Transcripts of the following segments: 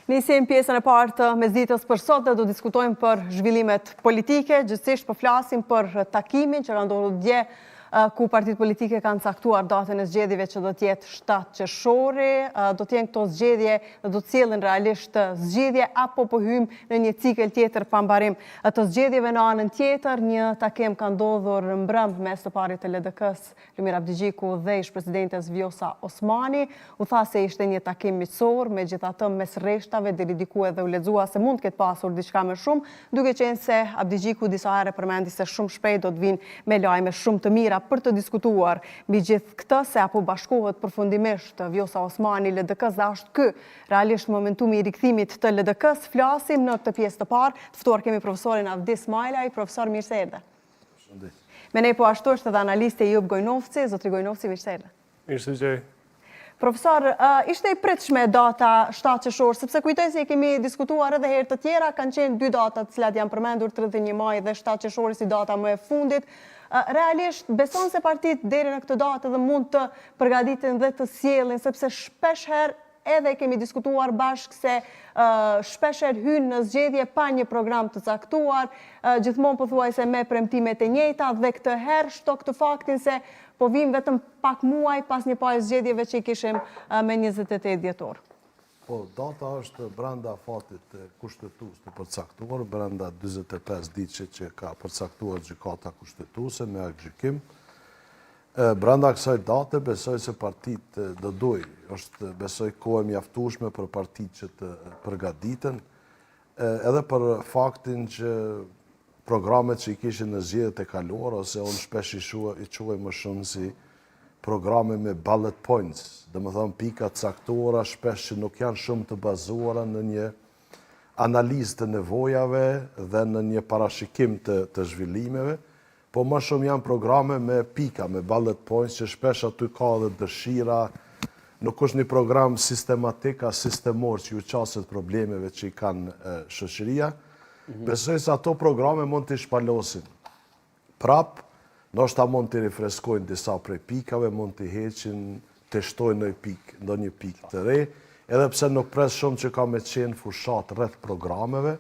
Nisim pjesën e parë të mesditës për sot dhe do diskutojmë për zhvillimet politike, gjithsesi po flasim për takimin që ka ndodhur dje ku partitë politike kanë caktuar datën e zgjedhjeve që do të jetë 7 qershori, do të jenë këto zgjedhje dhe do të sjellin realisht zgjidhje apo po hyjmë në një cikël tjetër pa mbarim të zgjedhjeve. Në anën tjetër, një takim ka ndodhur mbrëmje mes të parit të LDK-s, Lumir Abdigjiku dhe ish-presidentes Vjosa Osmani. U tha se ishte një takim miqësor, megjithatë mes rreshtave deri diku edhe u lexua se mund të ketë pasur diçka më shumë, duke qenë se Abdigjiku disa herë përmendi se shumë shpejt do të vinë me lajme shumë të mira për të diskutuar mbi gjithë këtë, se apo bashkohet përfundimisht Vjosa Osmani LDK-s dhe është ky realisht momentumi i rikthimit të LDK-s. Flasim në këtë pjesë të parë. Të ftuar kemi profesorin Avdis Majlaj. Profesor, mirë se erdhe. Me ne po ashtu është edhe analisti Jub Gojnovci. Zotri Gojnovci, mirë se erdhe. Mirë se gjej. Profesor, ishte i pritshme data 7 qershor, sepse kujtoj se kemi diskutuar edhe herë të tjera, kanë qenë dy data të cilat janë përmendur, 31 maj dhe 7 qershori si data më e fundit. Realisht, beson se partitë deri në këtë datë dhe mund të përgatiten dhe të sjellin, sepse shpesh herë edhe kemi diskutuar bashkë se shpesh herë hynë në zgjedhje pa një program të caktuar, gjithmonë pothuajse me premtimet e njëjta dhe këtë herë shto këtë faktin se po vim vetëm pak muaj pas një pajë zgjedhjeve që i kishim me 28 dhjetor. Po, data është brenda fatit kushtetues të përcaktuar, brenda 45 ditësh që ka përcaktuar gjykata kushtetuese me akt gjykim. Brenda kësaj date besoj se partitë do dojë, është besoj kohë mjaftueshme për partitë që të përgatiten, edhe për faktin që programet që i kishin në zgjedhjet e kaluara, ose unë shpesh i quaj më shumë si programe me bullet points, dhe më thëmë pika caktuara, shpesh që nuk janë shumë të bazuara në një analizë të nevojave dhe në një parashikim të zhvillimeve, po më shumë janë programe me pika, me bullet points, që shpesh aty ka dhe dëshira, nuk është një program sistematik, a sistemor që ju qaset problemeve që i kanë shoqëria. Besoj se ato programe mund të shpalosin prapë, ndoshta mund të rifreskojnë disa prej pikave, mund të heqin, të shtojnë në një pikë të re, edhe pse nuk pres shumë që ka me qenë fushat rreth programeve,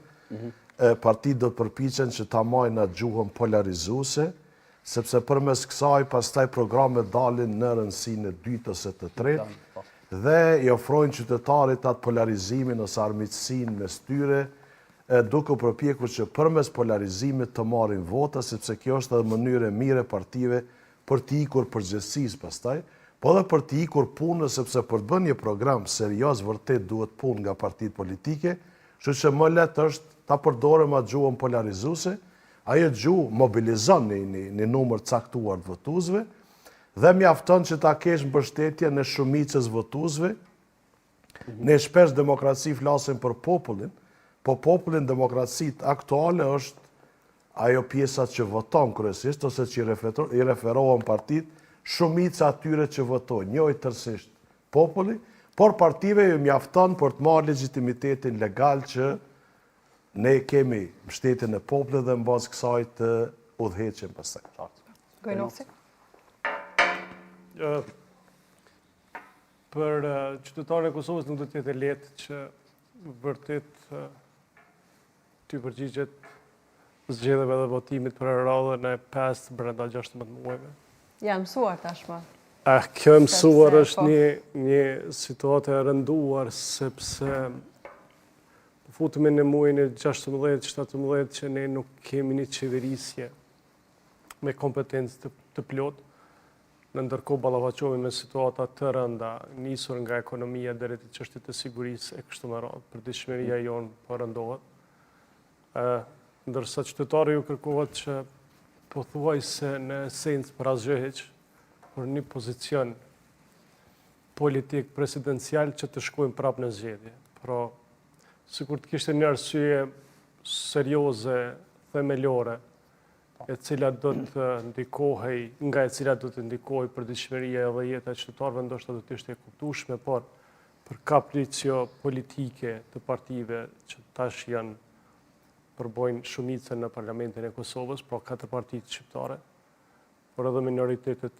partitë do të përpiqen që ta marrin atë gjuhën polarizuese, sepse përmes kësaj pastaj programet dalin në rëndësinë e dytë ose të tretë, dhe i ofrojnë qytetarit atë polarizimin ose armiqësinë mes tyre, duke përpjekur që përmes polarizimit të marrin vota, sepse kjo është edhe mënyrë e mirë e partive për të ikur përgjegjësisë pastaj, po edhe për të ikur punës, sepse për të bërë një program serioz vërtet duhet punë nga partitë politike, kështu që më lehtë është ta përdorim atë gjuhën polarizuese, ajo gjuhë mobilizon një numër caktuar të votuesve dhe mjafton që ta kesh mbështetjen e shumicës votuesve. Ne shpesh demokraci flasim për popullin, po popullin demokracitë aktuale është ajo pjesa që voton kryesisht, ose që i referohen partitë, shumica atyre që votojnë, njëjtë tërësisht populli, por partive ju mjafton për të marrë legitimitetin legal që ne kemi mbështetjen e popullit dhe mbas kësaj të udhëheqim pastaj. Gojnovci. Për qytetarën e Kosovës nuk do të jetë lehtë që vërtet të përgjigjet zgjedhjeve dhe votimit për radhën e 5 brenda 16 muajve. Ja mësuar tashmë. Kjo mësuar është një situatë e rënduar, sepse futemi në muajin e 16-17 që ne nuk kemi një qeverisje me kompetencë të plotë. Në ndërkohë ballafaqohemi me situata të rënda, nisur nga ekonomia deri te çështjet e sigurisë e kështu me radhë. Përditshmëria jonë po rëndohet. Ndërsa qytetarët ju kërkohet që pothuajse në esencë për asgjë hiç, për një pozicion politik presidencial që të shkojnë prapë në zgjedhje. Pra, sikur të kishte një arsye serioze, themelore, nga e cila do të ndikohej përditshmëria edhe jeta e qytetarëve, ndoshta do të ishte e kuptueshme, por për kapritio politike të partive që tash janë përbojnë shumicën në parlamentin e Kosovës, pra 4 partitë shqiptare, por edhe minoritetet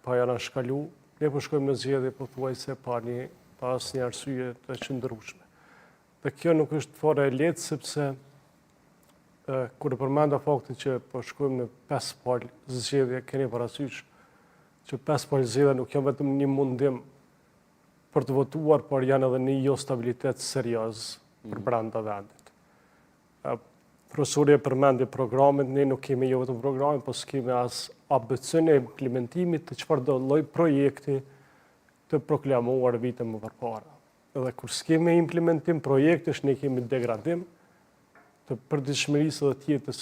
pa janë shkalu, ne po shkojmë në zgjedhje pothuajse pa asnjë arsye të qëndrueshme. Dhe kjo nuk është fare e lehtë, sepse kur e përmenda faktin që po shkojmë në 5 palë zgjedhje, keni parasysh që 5 palë zgjedhje nuk janë vetëm një mundim për të votuar, por janë edhe një jo stabilitet serioz për brenda vendit. Profesori e përmendi programin, ne nuk kemi jo vetëm programin, po s'kemi as ABC-n e implementimit të çfarëdo lloj projekti të proklamuar vite më përpara. Edhe kur s'kemi implementim projektesh, ne kemi degradim të përditshmërisë dhe të jetës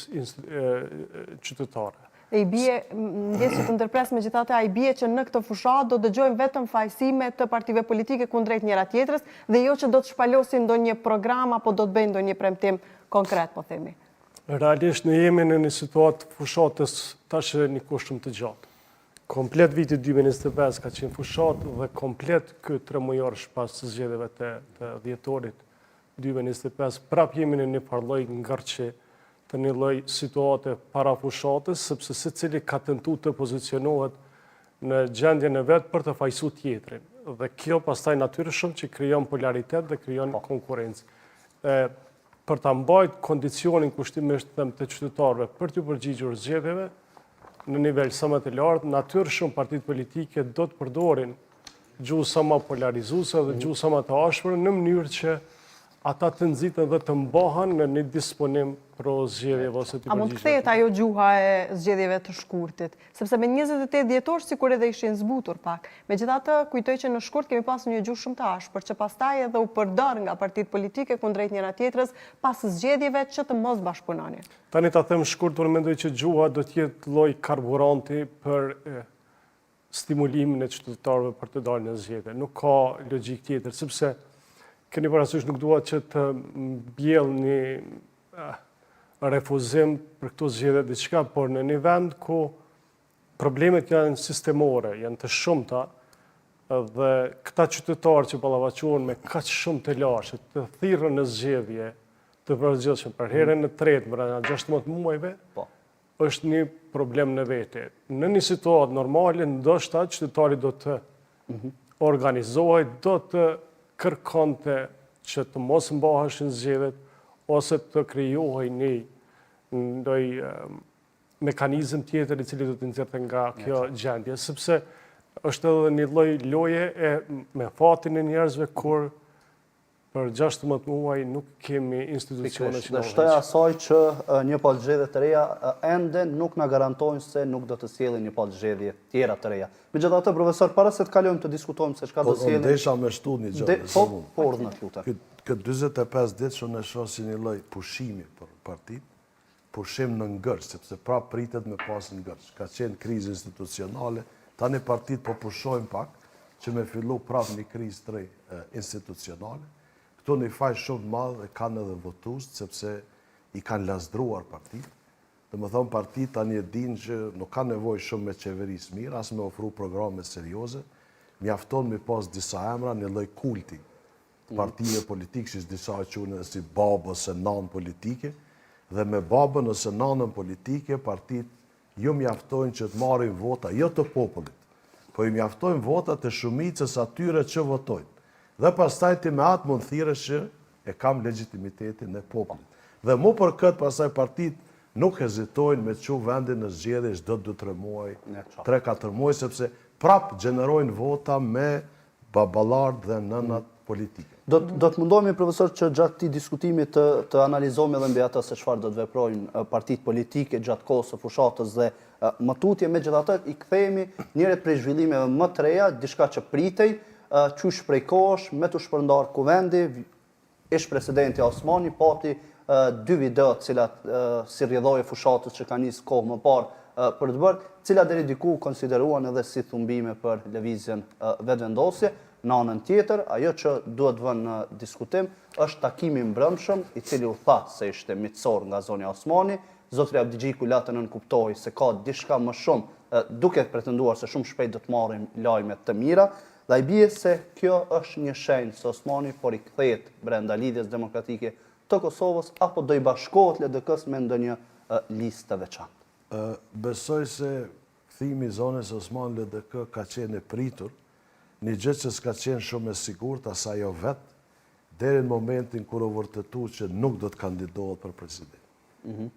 qytetare. E i bie, ndjes që të ndërpres me gjithate, a i bie që në këtë fushat do dëgjojmë vetëm fajsime të partive politike kundrejt njëra tjetrës dhe jo që do të shpalosin ndonjë program apo do të bëjnë ndonjë premtim konkret, po themi. Realisht ne jemi në një situatë fushatës tash një kohë shumë të gjatë. Komplet viti 2025 ka qenë fushat dhe komplet këtë 3 mujarësh pas zgjedhjeve të dhjetorit 2025, prap jemi në një farloj ngarqe të një lloj situate para fushatës, sepse secili ka tentuar të pozicionohet në gjendjen e vet për të fajsuar tjetrin. Dhe kjo pastaj natyrisht që krijon polaritet dhe krijon konkurrencë. Për ta mbajtur kondicionin kushtimisht të qytetarëve për të përgjigjur zgjedhjeve në nivel sa më të lartë, natyrisht partitë politike do të përdorin gjuhë sa më polarizuese dhe gjuhë sa më të ashpër në mënyrë që ata të nxiten dhe të mbahen në një disponim pro zgjedhjeve ose të përgjigjshme. A mund të kthehet ajo gjuha e zgjedhjeve të shkurtit? Sepse me 28 dhjetor sikur edhe ishin zbutur pak. Megjithatë, kujtoj që në shkurt kemi pasur një gjuhë shumë të ashpër, që pastaj edhe u përdor nga partitë politike kundrejt njëra tjetrës pas zgjedhjeve që të mos bashkëpunonin. Tani ta them shkurt, unë mendoj që gjuha do të jetë lloj karburanti për stimulimin e qytetarëve për të dalë në zgjedhje. Nuk ka logjik tjetër, sepse keni parasysh nuk duhet që të mbjell një refuzim për këto zgjedhje diçka, por në një vend ku problemet janë sistemore, janë të shumta, dhe këta qytetarë që ballafaqohen me kaq shumë të lashë, të thirrën në zgjedhje të përgjithshme për herën e tretë brenda 16 muajve, është një problem në vete. Në një situatë normale, ndoshta qytetari do të organizohet, do të kërkonte që të mos mbaheshin zgjedhjet ose të krijohej një mekanizëm tjetër i cili do të nxjerrte nga kjo gjendje, sepse është edhe një lloj loje me fatin e njerëzve kur për 16 muaj nuk kemi institucione që na udhëheqin. Dhe asaj që një palë zgjedhje të reja ende nuk na garantojnë se nuk do të sjellin një palë zgjedhje tjera të reja. Megjithatë, profesor, para se të kalojmë të diskutojmë se çka do të sjellin. Desha me shtu një gjë. Po, urdhna lutem. Këtë 45 ditë shumë e shoh si një lloj pushimi për partitë, pushim në ngërç, sepse prap pritet me pas ngërç. Ka qenë krizë institucionale, tani partitë po pushojnë pak që me fillu prap një krizë të re institucionale. Këto një faj shumë madhë e kanë edhe votues, sepse i kanë lasdruar partitë. Dhe më thonë partitë tani e dinë që nuk ka nevojë shumë me qeverisë mirë, as me ofru programe serioze, mjafton me pas disa emra, një lloj kulti. Partive politike, që disa quhen si babë ose nanë politike, dhe me babën ose nanën politike, partitë jo mjaftojnë që të marrin vota, jo të popullit, po i mjaftojnë vota të shumicës atyre që votojnë. Dhe pastaj ti me atë mund thirrësh që e kam legitimitetin e popullit. Dhe mu për këtë pastaj partitë nuk hezitojnë me çu vendin në zgjedhje çdo 2-3 muaj, 3-4 muaj, sepse prap gjenerojnë vota me baballardë dhe nënat politike. Do të mundohemi, profesor, që gjatë këtij diskutimi të analizojmë edhe mbi atë se çfarë do të veprojnë partitë politike gjatë kohës së fushatës dhe më tutje, megjithatë i kthehemi njëri prej zhvillimeve më të reja, diçka që pritej, qysh prej kohësh, me të shpërndar kuvendi, ish presidenti Osmani pati 2 video të cilat si rrjedhoje fushatës që ka nisë kohë më parë për të bërë, cilat deri diku konsideruan edhe si thumbime për lëvizjen vetëvendosje. Në anën tjetër, ajo që duhet vënë në diskutim është takimi mbrëmshëm, i cili u tha se ishte miqësor nga zonja Osmani. Zotri Abdigjiku latë nënkuptoi se ka diçka më shumë, duke pretenduar se shumë shpejt do të marrim lajme të mira, dhe ai bie se kjo është një shenjë se Osmani po i kthehet brenda lidhjes demokratike të Kosovës apo do i bashkohet LDK-s me ndonjë listë të veçantë. Besoj se kthimi i zonës Osmani LDK ka qenë e pritur. Një gjë që s'ka qenë shumë e sigurt, as ajo vetë, deri në momentin kur u vërtetu që nuk do të kandidohet për president.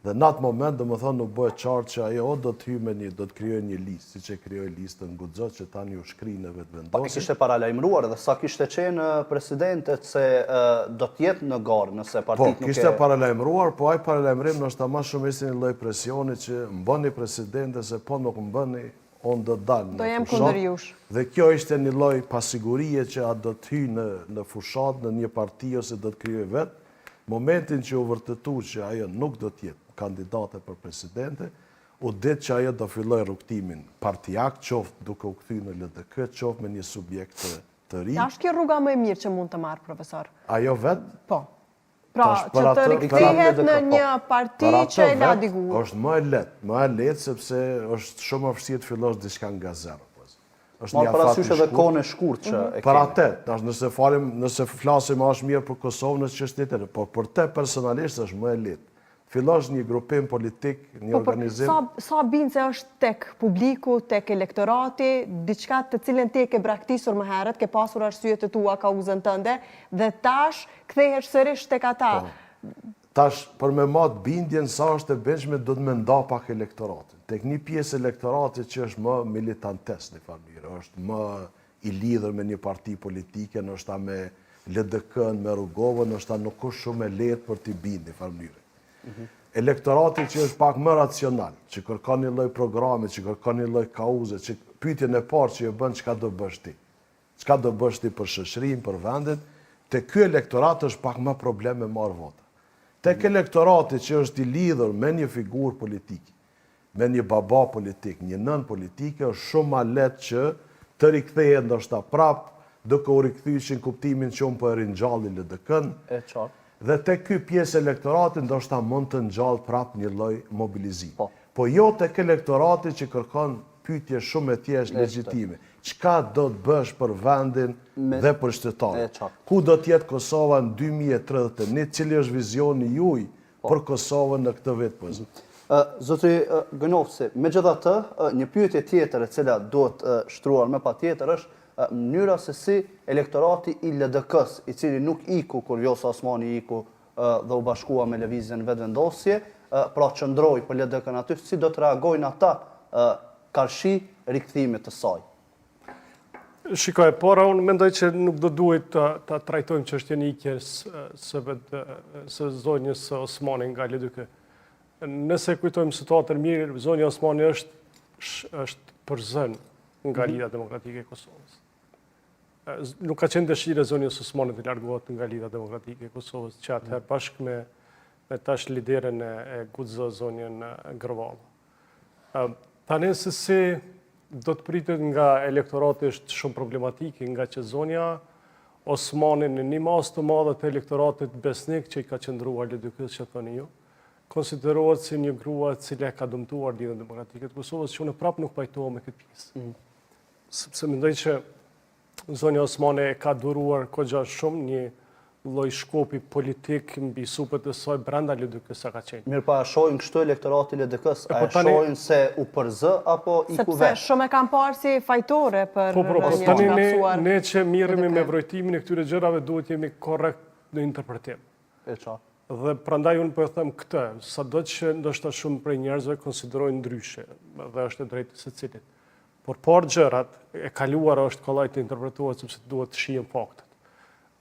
Dhe në atë moment, do më thonë, nuk bëhet qartë që ajo do të do të kryoj një listë, si që kryoj listën Guxo, që tani u shkri në vetë vendosin. Pa, i kishte paralajmëruar dhe sa kishte qenë presidentet se do t'jetë në garë nëse partit nuk e... Po, kishte paralajmëruar, po aj paralajmërim në është ta ma shumë isi një loj presioni që mbëni presidente, se po nuk mbëni, on do dalë Do jem në fushat. kundër jush. Dhe kjo ishte një loj pasigurie që atë do të hy në fushat, në një parti ose do të kryoj vetë. Momentin që u vërtetu që ajo nuk do t'jetë kandidate për presidente, u ditë që ajo do filloj rrugtimin partijak, qoftë duke u kthy në LDK, qoftë me një subjekt të ri. Ja është kjo rruga më e mirë që mund të marrë, profesor? Ajo vetë? Po. Pra, që të rikthehet në një parti që e la diguar. Është më e lehtë sepse është shumë më vështirë të fillosh diçka nga zero. Ma parasysh edhe kohën e shkurt që e kemi. Për atë, nëse flasim është mirë për Kosovë, nëse çështë tjetër, por për te personalisht është më e lehtë. Fillosh një grupim politik, një organizim. Sa binë se është tek publiku, tek elektorati, diçka të cilën te ke braktisur më herët, ke pasur arsyet të tua kauzën tënde, dhe tash kthehesh sërish tek ata. Tash, për me matë bindjen sa është e benshme, do të me nda pak elektoratin. Tek një pjesë elektoratit që është më militantes në familje, është më i lidhur me një parti politike, nështë ta me LDK-n, me Rrugovën, nështë ta nuk është shumë e lehtë për t'i bindë në familje. Elektoratit që është pak më racional, që kërkon një lloj programe, që kërkon një lloj kauze, që pyetjen e parë që e bën çka do bësh ti. Çka do bësh ti për shoqërinë, për vendin, te ky elektorat është pak më problem me marrë vota. Tek elektorati që është i lidhur me një figurë politike, me një baba politik, një nën politike, është shumë ma lehtë që të rikthehet ndoshta prap, duke u rikthyeshin kuptimin që unë po e rinjallin LDK-n. E qartë. Dhe tek ky pjesë elektorati ndoshta mund të ngjall prap një lloj mobilizimi. Po jo tek elektorati që kërkon pyetje shumë e thjeshtë legjitime. Çka do të bësh për vendin dhe për shtetarët? Ku do të jetë Kosova në 2031? Cili është vizioni juaj për Kosovën në këtë vit? Zotri Gënovci, megjithatë, një pyetje tjetër e cila duhet shtruar me patjetër është mënyra se si elektorati i LDK-s, i cili nuk iku kur Vjosa Osmani iku dhe u bashkua me lëvizjen vetëvendosje, pra qëndroi për LDK-n aty, si do të reagojnë ata karshi rikthimit të saj? Shikoj, pora unë mendoj që nuk do duhet të trajtojmë çështjen e ikjes së zonjës Osmani nga LDK. Nëse kujtojmë situatën mirë, zonja Osmani është përzën nga Lidhja Demokratike e Kosovës. Nuk ka qenë dëshirë e zonjës Osmani të largohet nga Lidhja Demokratike e Kosovës, që atëherë bashkë me tash liderën e Guxo, zonjën Gërvalla. Tani se si do të pritet nga elektorati është shumë problematike, nga që zonja Osmani në një mas të madhe të elektoratit besnik që i ka qëndruar LDK-s që thoni ju, konsiderohet si një grua e cila ka dëmtuar Lidhjen Demokratike të Kosovës, që unë prapë nuk pajtohem me këtë pjesë. Sepse mendoj që zonja Osmani ka duruar kogja shumë një lloj shkopi politik mbi supët e saj brenda LDK-s sa ka qenë. Mirë, pa shohin kështu elektorati LDK-s, a shohin se u përzë apo iku vetë? Sepse shumë e kam parë si fajtore për një që kapsuar. Ne që mirëmi me vrojtimin e këtyre gjërave duhet jemi korrekt në interpretim. E qartë. Dhe prandaj unë po e them këtë, sado që ndoshta shumë prej njerëzve konsiderojnë ndryshe, dhe është e drejtë secilit. Por gjërat e kaluara është kollaj të interpretohet sepse duhet të shihen faktet.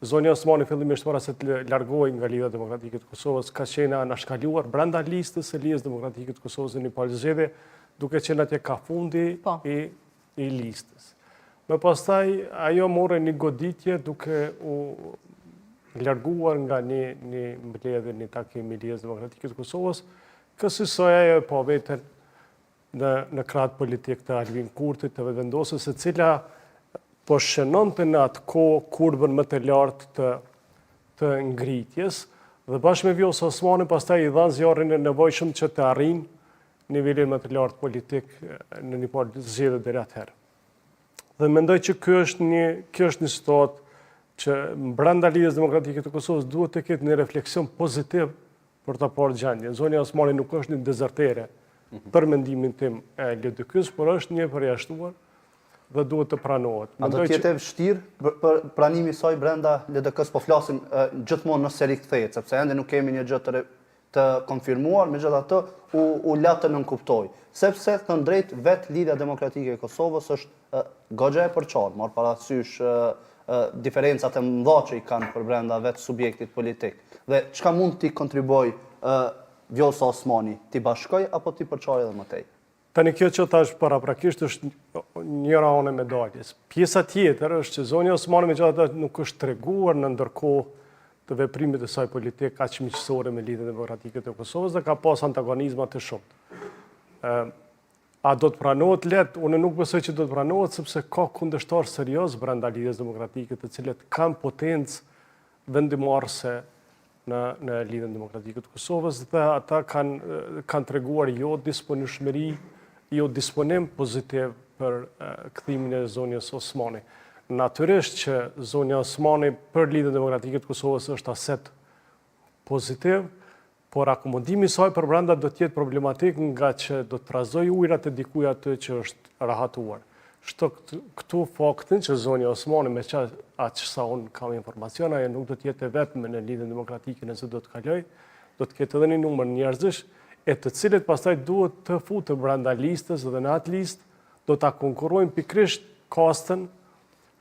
Zonja Osmani fillimisht para se të largohej nga Lidhja Demokratike të Kosovës, ka qenë anashkaluar brenda listës së Lidhjes Demokratike të Kosovës në një palëzgjedhje, duke qenë atje ka fundi i listës. Më pastaj ajo morë një goditje duke u larguar nga një mbledhje, një takim i Lidhjes Demokratike të Kosovës, kësaj ajo e pa veten në krah politik të Albin Kurtit, të vetëvendosjes, e cila po shënonte në atë kohë kurbën më të lartë të ngritjes, dhe bashkë me Vjosa Osmani pastaj i dhanë zjarrin e nevojshëm që të arrijnë nivelin më të lartë politik në një palëzgjedhje deri atëherë. Dhe mendoj që kjo është një situatë që brenda Lidhjes Demokratike të Kosovës duhet të ketë një refleksion pozitiv për ta parë gjendjen. Zonja Osmani nuk është një dezertere për mendimin tim e LDK-s, por është një përjashtuar dhe duhet të pranohet. A do t'jetë vështirë për pranimi saj brenda LDK-s, po flasim gjithmonë nëse rikthehet, sepse ende nuk kemi një gjë të konfirmuar, megjithatë u latë të nënkuptoj. Sepse thënë drejt vetë Lidhja Demokratike e Kosovës është goxha e përçarë, marr parasysh diferencat e mëdha që i kanë për brenda vetë subjektit politik. Dhe çka mund t'i kontriboj Vjosa Osmani, t'i bashkoj apo t'i përçarë edhe më tej? Tani kjo që thash paraprakisht është njëra anë e medaljes. Pjesa tjetër është që zonja Osmani megjithatë nuk është treguar në ndërkohë të veprimit të saj politik aq miqësore me Lidhjen Demokratike të Kosovës dhe ka pas antagonizma të shumtë. A do të pranohet lehtë? Unë nuk besoj që do të pranohet sepse ka kundërshtar serioz brenda Lidhjes Demokratike të cilët kanë potencë vendimmarrëse në Lidhjen Demokratike të Kosovës dhe ata kanë treguar jo disponishmëri, jo disponim pozitiv për kthimin e zonjës Osmani. Natyrisht që zonja Osmani për Lidhjen Demokratike të Kosovës është aset pozitiv, por akomodimi i saj për brenda do të jetë problematik nga që do të trazoj ujërat e dikuj aty që është rahatuar. Këtu faktin që zonja Osmani me aq sa unë kam informacion, ajo nuk do të jetë vetëm në Lidhjen Demokratike nëse do të kaloj, do të ketë edhe një numër njerëzish e të cilët pastaj duhet të futë brenda listës dhe në atë listë do ta konkurrojnë pikërisht kastën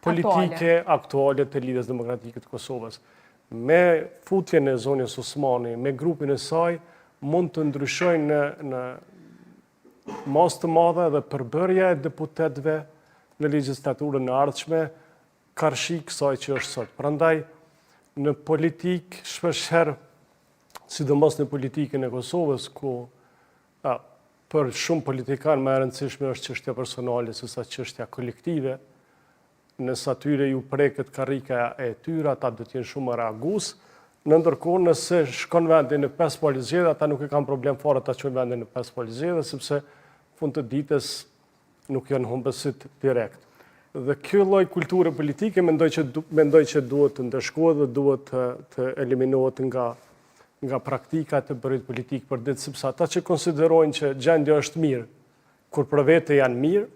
politike aktuale të Lidhjes Demokratike të Kosovës. Me futjen e zonjës Osmani, me grupin e saj, mund të ndryshojnë në mas të madhe dhe përbërja e deputetëve në legjislaturën e ardhshme karshi kësaj që është sot. Prandaj, në politikë, shpeshherë, sidomos në politikën e Kosovës, ku për shumë politikanë më e rëndësishme është çështja personale sesa çështja kolektive, nëse atyre ju preket karrika e tyre, ata do të jenë shumë reagues. Në ndërkohë, nëse shkon vendi në 5 palë zgjedhje, ata nuk e kanë problem fare ta çojnë vendin në 5 palë zgjedhje, sepse fund të ditës nuk janë humbësit direkt. Dhe kjo lloj kulture politike mendoj që duhet të ndeshkohet dhe duhet të eliminohet nga praktikat e bërit politik për ditë, sepse ata që konsiderojnë që gjendja është mirë, kur për vete janë mirë,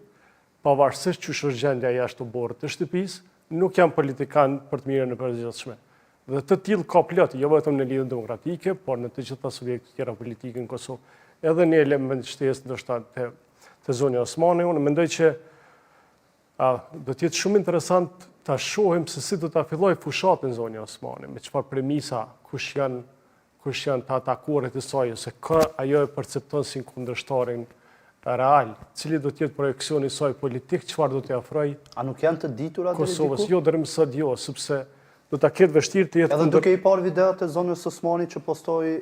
pavarësisht që është gjendja jashtë oborrit të shtëpisë, nuk janë politikan për të mirën e përgjithshme. Dhe të tillë ka plot, jo vetëm në Lidhjen Demokratike, por në të gjitha subjektet tjera politike në Kosovë. Edhe një element shtesë ndoshta te zonja Osmani, unë mendoj që do të jetë shumë interesant ta shohim se si do ta fillojë fushatën zonja Osmani, me çfarë premisa, kush janë ta atakuarit e saj, ose ajo e percepton si kundërshtarin real, cili do të jetë projekcioni i saj politik, çfarë do t'i ofrojë. A nuk janë të ditura deri Kosovës? diku? Jo, deri më sot jo, sepse do ta ketë vështirë të jetë. Edhe duke i parë videot e zonës Osmani që postoi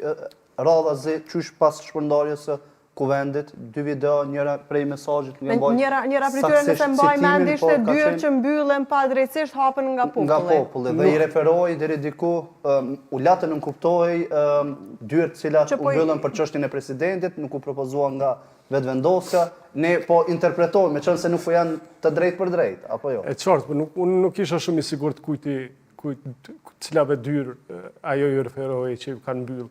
radha ze qysh pas shpërndarjes së kuvendit, 2 video, njëra prej mesazhit nga mbaj. Njëra prej tyre nëse mbaj mend ishte dyert që mbyllen pa drejtësisht hapen nga populli. Nga populli dhe i referoi deri diku u latë nënkuptoi dyert cilat u mbyllën për çështjen e presidentit, nuk u propozua nga vetëvendosja, ne po interpretojmë, meqense nuk po janë të drejtë për drejtë, apo jo? E qartë, unë nuk isha shumë i sigurt cilave dyrë ajo ju referoi që ju kanë mbyllë,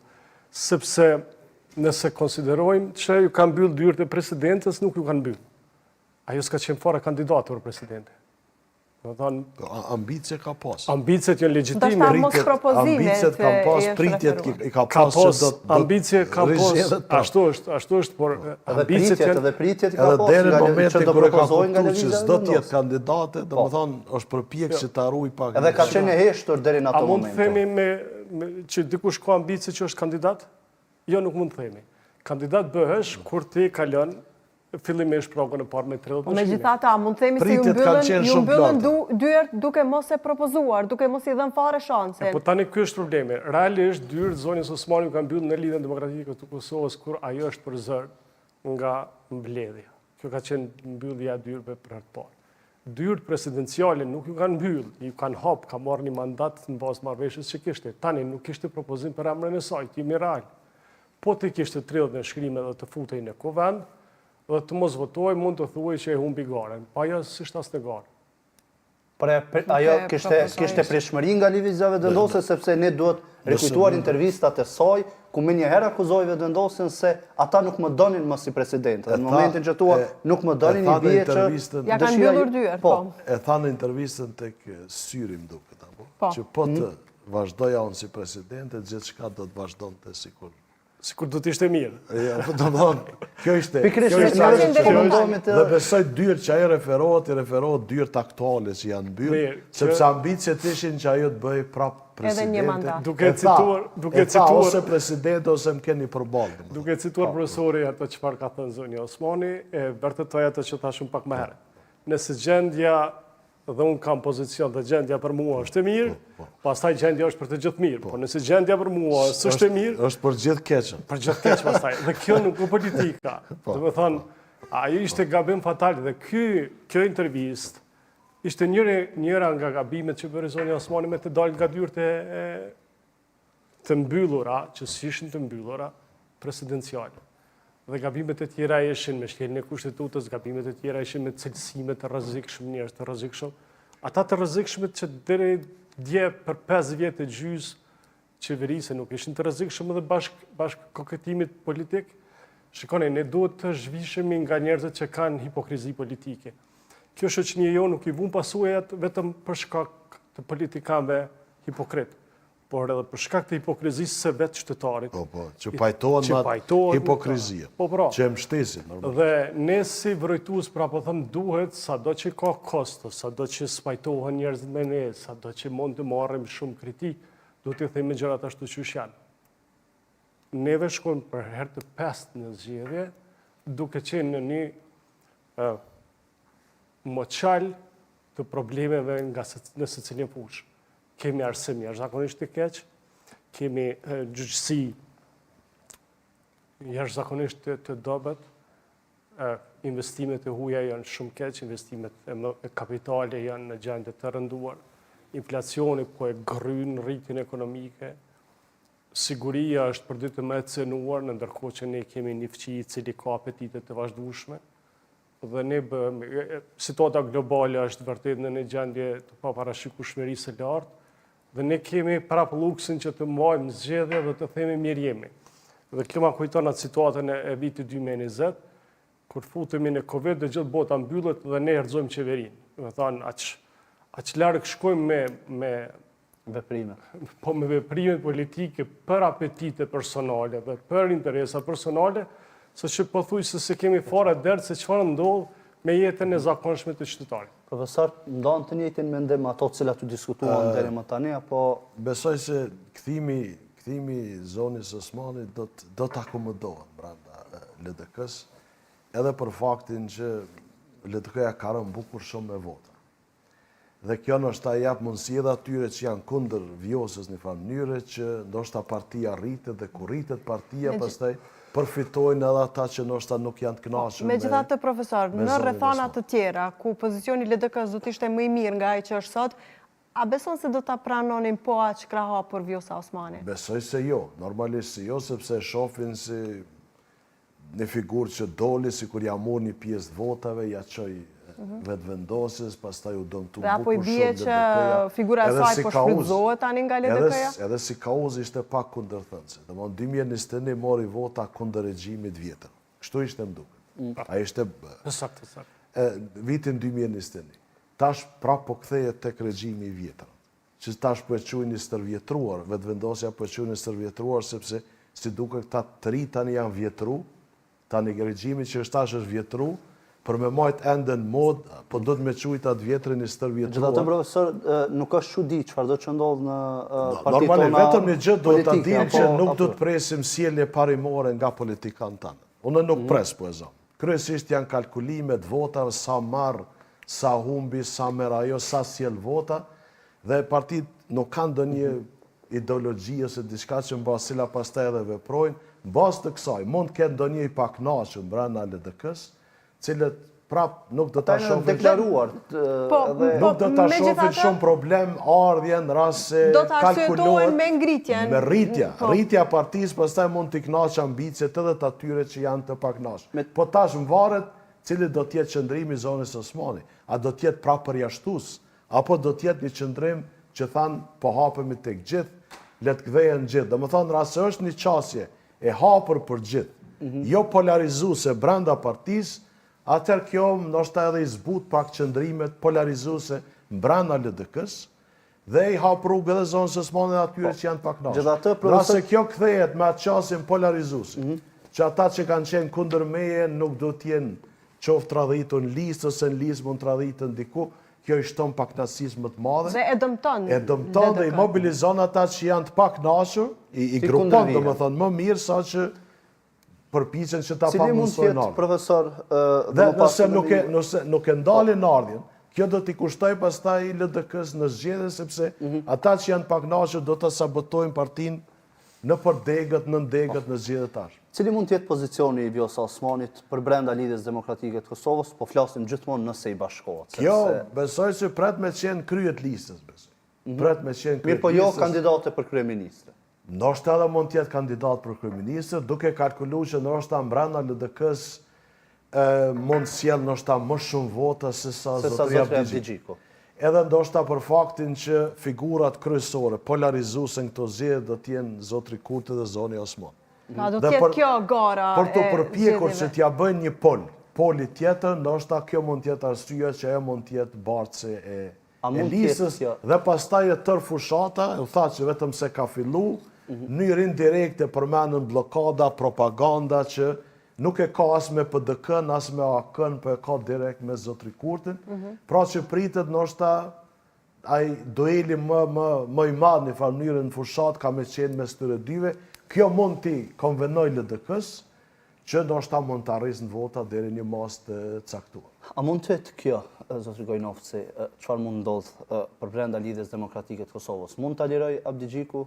sepse nëse konsiderojmë që ju kanë mbyllë dyert e presidentës, nuk ju kanë mbyllë. Ajo s'ka qenë fare kandidat për presidente. Ambicie ka pas. Ambicet janë legjitime. Ndoshta mos propozime. Ambicet ka pas, pritjet i ka pas që do të ambicie ka pas. Ashtu është, por ambicet janë edhe pritjet ka pas. Edhe deri në momentin kur e ka propozojnë nga kuptuar që lëvizja s'do të vendosur. jetë kandidate, domethënë është përpjek që ta ruaj pak. Edhe ka qenë e heshtur deri në A ato mund të momente. themi që dikush ka ambicie që është kandidat? Jo, nuk mund të themi. Kandidat bëhesh kur ti kalon fillimisht pragën e parë me 30%. Megjithatë, a mund të themi se ju mbyllën dyert duke mos e propozuar, duke mos i dhënë fare shansen. Po tani ky është problemi. Realisht dyert zonjës Osmani kanë mbyllur në Lidhjen Demokratike të Kosovës kur ajo është për zër nga mbledhja. Kjo ka qenë mbyllja e dyerve për herë të parë. Dyert presidenciale nuk ju kanë mbyll, ju kanë hap, ka marrë një mandat në bazë marrëveshjes që kishte. Tani nuk kishte propozim për emrin e saj, ti real. Po ti kishte 30 në shkrim edhe të futej në kuvend, dhe të mos votoj mund të thuaj që e humbi garen. Pa ajo s'ishte as në garë. Por ajo kishte prishmëri nga lëvizjave vendosur sepse ne duhet rikujtuar intervistat e saj, ku me njëherë akuzoi Vetëvendosjen se ata nuk më donin më si president. Në momentin që thua nuk më donin, i bie që ja kanë mbyllur dyert, po. E tha në intervistën tek Syri, më duket, që po të vazhdoja unë si presidente, gjithçka do të vazhdonte sikur do të ishte mirë. Ja, do të thonë, kjo ishte. Dhe besoj dyert që ajo referohet dyert aktuale që janë mbyllë, sepse ambicet ishin që ajo të bëj prap presidente. Edhe një mandat. Duke cituar ose presidente ose më keni përballë. Duke cituar profesori ato çfarë ka thënë zoni Osmani, e vërtetoj ato që thashun pak më herët. Nëse gjendja dhe unë kam pozicion dhe gjendja për mua është e mirë, pastaj gjendja është për të gjithë mirë. Po nëse gjendja për mua është e mirë, është për gjithë keqën. Për gjithë keq pastaj. Dhe kjo nuk është politika. Do të thonë, ajo ishte gabim fatal dhe kjo intervistë ishte njëra nga gabimet që bëri zoni Osmani me të dalë nga dyert të mbyllura, që s'ishin të mbyllura, presidenciale. Dhe gabimet e tjera ishin me shkeljen e kushtetutës, gabimet e tjera ishin me cilësime të rrezikshme, njerëz të rrezikshëm. Ata të rrezikshmit që deri dje për 5 vjet e gjys qeverisë nuk ishin të rrezikshëm edhe bashk koketimit politik. Shikoni, ne duhet të zhvishemi nga njerëzit që kanë hipokrizi politike. Kjo shoqënia jo nuk i vun pasojat vetëm për shkak të politikanëve hipokrit, por edhe për shkak të hipokrizisë së vetë qytetarit. Që pajtohen me hipokrizia, që e mbështesin. Dhe ne si vrojtues, pra po thëmë, duhet, sado që ka kosto, sado që spajtohen njerëzit me ne, sado që mund të marrim shumë kritik, duhet të themi gjërat ashtu siç janë. Neve shkojmë për herë të 5 në zgjedhje, duke qenë në një moçal të problemeve në secilin fushë. Kemi arsim jashtëzakonisht të keq, kemi gjyqësi jashtëzakonisht të dobët, investimet e huaja janë shumë keq, investimet e kapitale janë në gjendje të rënduar, inflacioni po e gryn rritjen ekonomike, siguria është për ditë më e cenuar, në ndërkohë që ne kemi një fqi i cili ka apetite të vazhdueshme, dhe ne situata globale është vërtet në një gjendje të paparashikueshmërisë së lartë, dhe ne kemi prap luksin që të mbajmë zgjedhje dhe të themi mirë jemi. Dhe kjo ma kujton atë situatën e vitit 2020, kur futemi në Covid dhe gjithë bota mbyllet dhe ne erxojmë qeverinë. Dhe thonë, aq larg shkojmë me veprimet. Po me veprimet politike për apetite personale dhe për interesa personale, se që pothuajse se kemi fare dert se çfarë ndodh me jetën e zakonshme të qytetarit. Profesor, ndonë të njëjtin mendim ato të cilat u diskutuan deri më tani, apo... Besoj se kthimi zonës Osmani do të akomodohen brenda LDK-s, edhe për faktin që LDK-ja ka rënë bukur shumë me vota. Dhe kjo ndoshta jap mundësi edhe atyre që janë kundër vjosës në një mënyrë që ndoshta partia rritet dhe kur rritet partia pastaj përfitojnë edhe ata që ndoshta nuk janë të kënaqur. Megjithatë, profesor, në rrethana të tjera ku pozicioni LDK-s do të ishte më i mirë nga ai që është sot, a beson se do ta pranonin po aq kraha për vjosa Osmani? Besoj se jo, normalisht se jo, sepse shohin si një figurë që doli sikur ja mori një pjesë të votave, ja çoi Vetëvendosjes, pastaj u dëmtu bukur shumë. Apo i bie që figura e saj po shfrytëzohet tani nga LDK-ja? Edhe si kauz ishte pak kundërthënëse. Domthonë 2021 mori vota kundër regjimit vjetër. Kështu ishte më duket. Ai ishte saktë. Vitin 2021. Tash prapë po kthehet tek regjimi i vjetër. Që tash po e quajnë i stërvjetruar, Vetëvendosja po e quajnë i stërvjetruar sepse si duket këta të ri tani janë vjetru, tani regjimi që është tash është vjetru, për me majt ende në mod, po do të me qujtë atë vjetrin i stërvjetruar. Gjithatë, profesor, nuk është çudi çfarë do që ndodhë në partitë tona normalisht, vetëm një gjë do të dim që nuk do të politika. presim sjellje parimore nga politikanë tanë. Unë nuk pres po e zëm. Kryesisht janë kalkulimet votave, sa marr, sa humbi, sa merr ajo, sa sjell vota, dhe partitë nuk kanë ndonjë ideologji ose diçka që mbas cila pastaj edhe veprojnë. Mbas të kësaj, mund të ketë ndonjë i pakënaqur brenda LDK-s, cilët prap nuk do ta shohin deklaruar. Nuk do ta shohin shumë problem ardhjen rast se kalkulohet me ngritjen. Me rritja partisë, pastaj mund të kënaqë ambicet edhe të atyre që janë të pakënaqur. Po tash varet cili do të jetë qëndrimi i zonës Osmani. A do të jetë prapë përjashtues, apo do të jetë një qëndrim që thanë po hapemi tek gjithë le të kthehen gjithë. Do më thonë, rase është një qasje e hapur për gjithë, jo polarizuese brenda partisë, atëherë kjo ndoshta edhe i zbut pak qëndrimet polarizuese brenda LDK-s, dhe i hap rrugë edhe zonës së Osmanit atyre që janë pak nashë. Rase kjo kthehet me atë qasjen polarizuese, që ata që kanë qenë kundër meje nuk do t'jenë qoftë tradhitur në listë ose në listë mund tradhitën diku, kjo i shton pakënaqësisë më të madhe. Dhe e dëmton. E dëmton dhe i mobilizon ata që janë të pakënaqur, i grupon domethënë më mirë sa që përpiqen që ta pamundsojnë. Cili mund të jetë profesor dhe nëse nuk e ndalin ardhjen, kjo do t'i kushtoj pastaj LDK-s në zgjedhje, sepse ata që janë pakënaqur do ta sabotojnë partinë në përdegët, në ndegët, në zgjedhjetar. Cili mund të jetë pozicioni i Vjosa Osmanit për brenda Lidhjes Demokratike të Kosovës, po flasim gjithmonë nëse i bashkohet? Kjo, besoj që pret me qenë kryet listës, besoj. Pret me qenë kryet listës. Mirë, po jo kandidate për kryeministre. Ndoshta edhe mund të jetë kandidat për kryeministër, duke kalkuluar që ndoshta brenda LDK-s mund sjell ndoshta më shumë vota se sa zotëria Abdigjiku. Edhe ndoshta për faktin që figurat kryesore polarizuese në këto zgjedhje do të jenë zotri Kurti dhe zoni Osman. Do të jetë kjo gara për të përpjekur që t'ja bëjnë një poli tjetër, ndoshta kjo mund të jetë arsyeja që ajo mund të jetë bartse e listës dhe pastaj e tërë fushata, u tha që vetëm se ka fillu, në mënyrë indirekte përmendën bllokada, propaganda që nuk e ka as me PDK-n, as me AK-n, po e ka direkt me zotri Kurtin. Pra që pritet ndoshta ai dueli më i madh në farë mënyrë në fushat ka me qenë mes tyre dyve. Kjo mund t'i konvenoj LDK-s që ndoshta mund të arrisë në vota deri një mas të caktuar. A mund të jetë kjo, zotri Gojnovci, çfarë mund ndodh për brenda Lidhjes Demokratike të Kosovës? Mund ta liroj Abdigjiku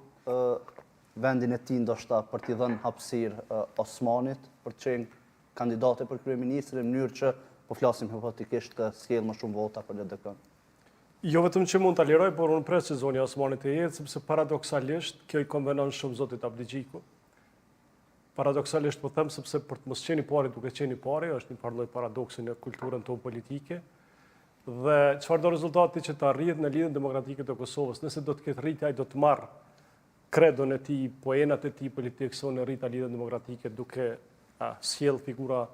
vendin e tij ndoshta për t'i dhënë hapësirë Osmanit për të qenë kandidate për kryeministër në mënyrë që po flasim hipotetikisht të sjellë më shumë vota për LDK-n? Jo vetëm që mund ta liroj, por unë pres që zonja Osmanit e jetë, sepse paradoksalisht kjo i konvenon shumë zotit Abdigjiku. Paradoksalisht po them sepse për të mos qenë i pari duke qenë i pari, është një lloj paradoksi në kulturën tonë politike. Dhe çfarë do rezultati që të arrihet në Lidhjen Demokratike të Kosovës, nëse do të ketë rritje, ai do të marrë kredon e tij, poenat e tij politikë sonë rrita Lidhjen Demokratike duke sjell figura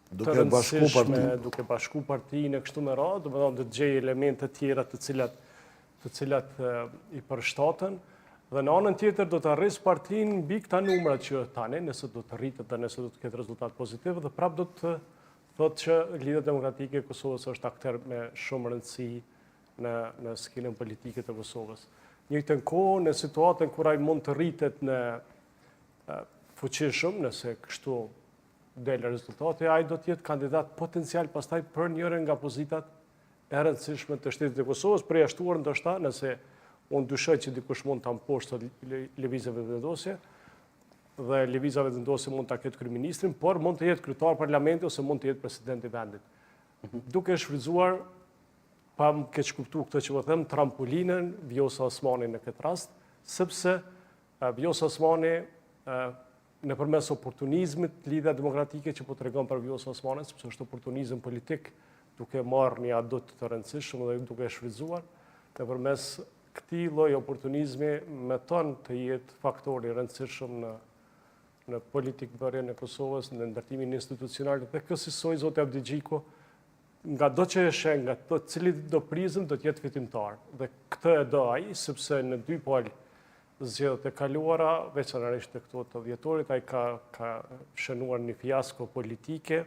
duke bashku partinë e kështu me radhë, do të thonë të gjejë elemente të tjera të cilat i përshtaten, dhe në anën tjetër do të arrisë partinë mbi këta numra që tani, nëse do të rritet dhe nëse do të ketë rezultat pozitiv, dhe prap do të thotë që Lidhja Demokratike e Kosovës është akter me shumë rëndësi në skenën politike të Kosovës. Njëjtën kohë, në situatën kur ai mund të rritet në fuqishëm, nëse kështu del rezultati, ai do të jetë kandidat potencial pastaj për njërin nga pozitat e rëndësishme të shtetit të Kosovës, përjashtuar ndoshta nëse unë dyshoj që dikush mund ta mposhtë lëvizjeve vendosje, dhe lëvizjeve vendosje mund ta ketë kryeministrin, por mund të jetë kryetar parlamenti ose mund të jetë president i vendit. Duke shfrytzuar pa më keq kuptuar këtë që po them, trampolinën Vjosa Osmani në këtë rast, sepse Vjosa Osmani nëpërmes oportunizmit Lidhja Demokratike që po tregon për Vjosa Osmanin, sepse është oportunizëm politik, duke marrë një adut të rëndësishëm dhe duke shfrytzuar, nëpërmes këtij lloji oportunizmi meton të jetë faktor i rëndësishëm në politikbërjen e Kosovës, në ndërtimin institucional, dhe kësaj zoti Abdigjiku, nga do që e shen, nga të cilit do prizëm, do të jetë fitimtar. Dhe këtë e do ai, sepse në dy palë zgjedhjet e kaluara, veçanërisht të këto të dhjetorit, ai ka shënuar një fiasko politike,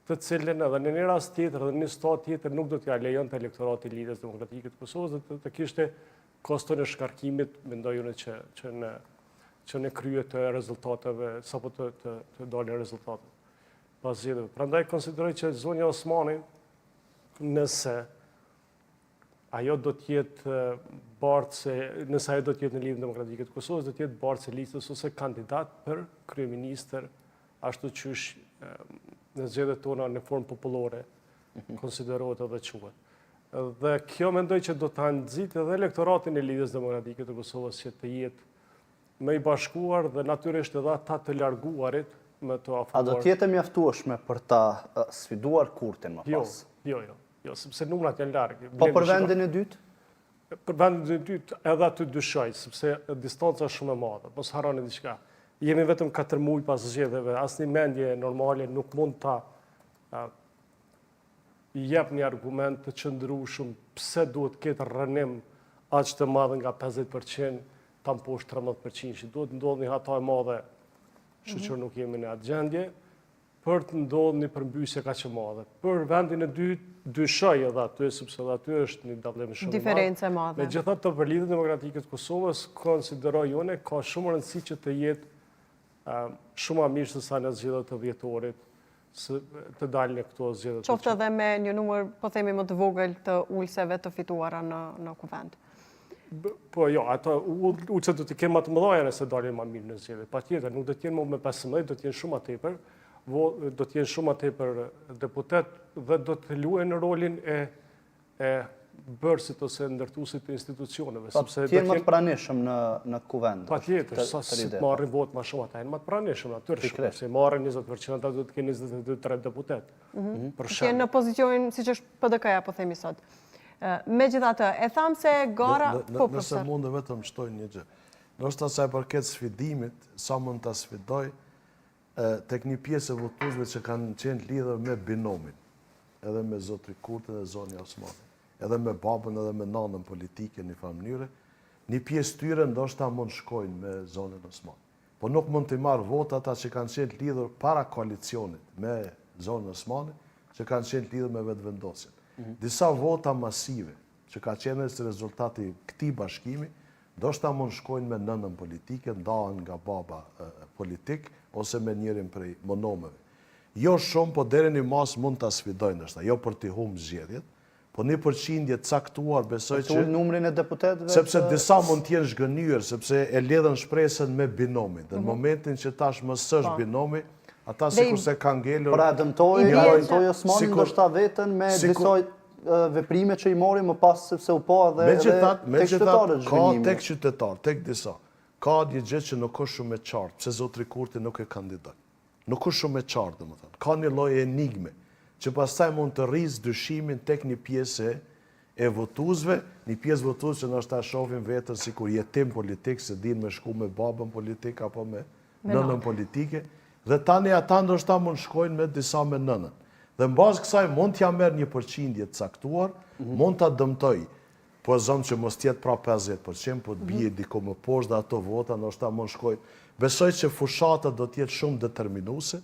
të cilën edhe në një rast tjetër dhe në stat tjetër nuk do t'ja lejonte elektorati i Lidhjes Demokratike të Kosovës dhe të kishte koston e shkarkimit, mendoj unë që në krye të rezultateve, sapo të dalin rezultatet pas zgjedhjeve. Prandaj konsideroj që zonja Osmani, nëse ajo do të jetë nëse ajo do të jetë në Lidhjen Demokratike të Kosovës, do të jetë bartse listës ose kandidat për kryeministër, ashtu qysh në zgjedhjet tona në formë popullore konsiderohet edhe quhet. Dhe kjo mendoj që do ta nxjitë edhe elektoratin e Lidhjes Demokratike të Kosovës që të jetë më i bashkuar dhe natyrisht edhe ata të larguarit më të afruar. A do të jetë mjaftueshme për ta sfiduar Kurtin më pas? Jo, sepse numrat janë larg. Po për vendin e dytë? për vendin e dytë edhe aty dyshoj, sepse distanca është shumë e madhe, mos harroni diçka. Jemi vetëm 4 muaj pas zgjedhjeve, asnjë mendje normale nuk mund ta i jep një argument të qëndrueshëm pse duhet ketë rënim aq të madh nga 50% ta mposhtë 13%, që duhet ndodhë një hata e madhe, që nuk jemi në atë gjendje, për të ndodhë një përmbysje kaq e madhe. Për vendin e dytë dyshoj edhe aty, sepse edhe aty është një dallim shumë i madh. Diferencë e madhe. Megjithatë, të për Lidhjen Demokratike të Kosovës konsideroj unë ka shumë rëndësi që të jetë shumë më mirë se sa në zgjedhjet e vjetorit, të dalin këto zgjedhje. Qoftë edhe me një numër, po themi më të vogël të ulseve të fituara në kuvend. Po jo, ato ulse do të kenë më të mëdha nëse dalin më mirë në zgjedhje. Patjetër, nuk do të jenë më me 15, do të jenë shumë më tepër, do të jenë shumë më tepër deputet dhe do të luajnë rolin e bërësit ose ndërtuesit të institucioneve. Po të jenë më të pranishëm në kuvend. Patjetër, sa si të marrin votë më shumë ata janë më të pranishëm natyrisht, se marrin 20%, ata do të kenë 22-23 deputet. Për shemb. Jenë në pozicionin siç është PDK-ja, po themi sot. Megjithatë, e tham se gara... Nëse mund dhe vetëm shtoj një gjë. Nështë sa e përket sfidimit, sa mund të sfidoj tek një pjesë e votuesve që kanë qenë lidhur me binomin, edhe me zotri Kurti dhe zoni Osmani, edhe me babën edhe me nanën politike një farë mënyre, një pjesë tyre ndoshta mund shkojnë me zonën Osmani. Po nuk mund të marrë vota ata që kanë qenë lidhur para koalicionit me zonën Osmani, që kanë qenë lidhur me vetëvendosjen. Disa vota masive që ka qenë si rezultati këtij bashkimi, ndoshta mund shkojnë me nënën politike, ndahen nga baba politik, ose me njërin prej monomeve. Jo shumë, po deri në mas mund ta sfidojnë ndoshta, jo për të humbur zgjedhjet, po një përqindje caktuar besoj që numrin e deputetëve, sepse disa mund të jenë zhgënjur, sepse e lidhen shpresën me binomin. Dhe në momentin që tash më s'është binomi, ata sikur se kanë ngelur. Pra dëmtoi Osmani ndoshta veten me disa veprime që i mori më pas sepse u pa edhe tek qytetarët zhgënjimi. Tek qytetarë, tek disa. Ka një gjë që nuk është shumë e qartë, pse zotri Kurti nuk e kandidon. Nuk është shumë e qartë, domethënë. Ka një lloj enigme që pastaj mund të rrisë dyshimin tek një pjesë e votuesve, një pjesë votues që ndoshta shohin veten sikur jetim politik, se din me shku me babën politik apo me nënën politike, dhe tani ata ndoshta mund shkojnë me disa me nënën. Dhe në bazë kësaj mund t'ja merr një përqindje të caktuar, mund ta dëmtoj. Po zonë që mos tjetë pra 50%, po të bije diko më poshtë dhe ato vota, ndoshta mund shkojnë. Besoj që fushata do t'jetë shumë determinuese,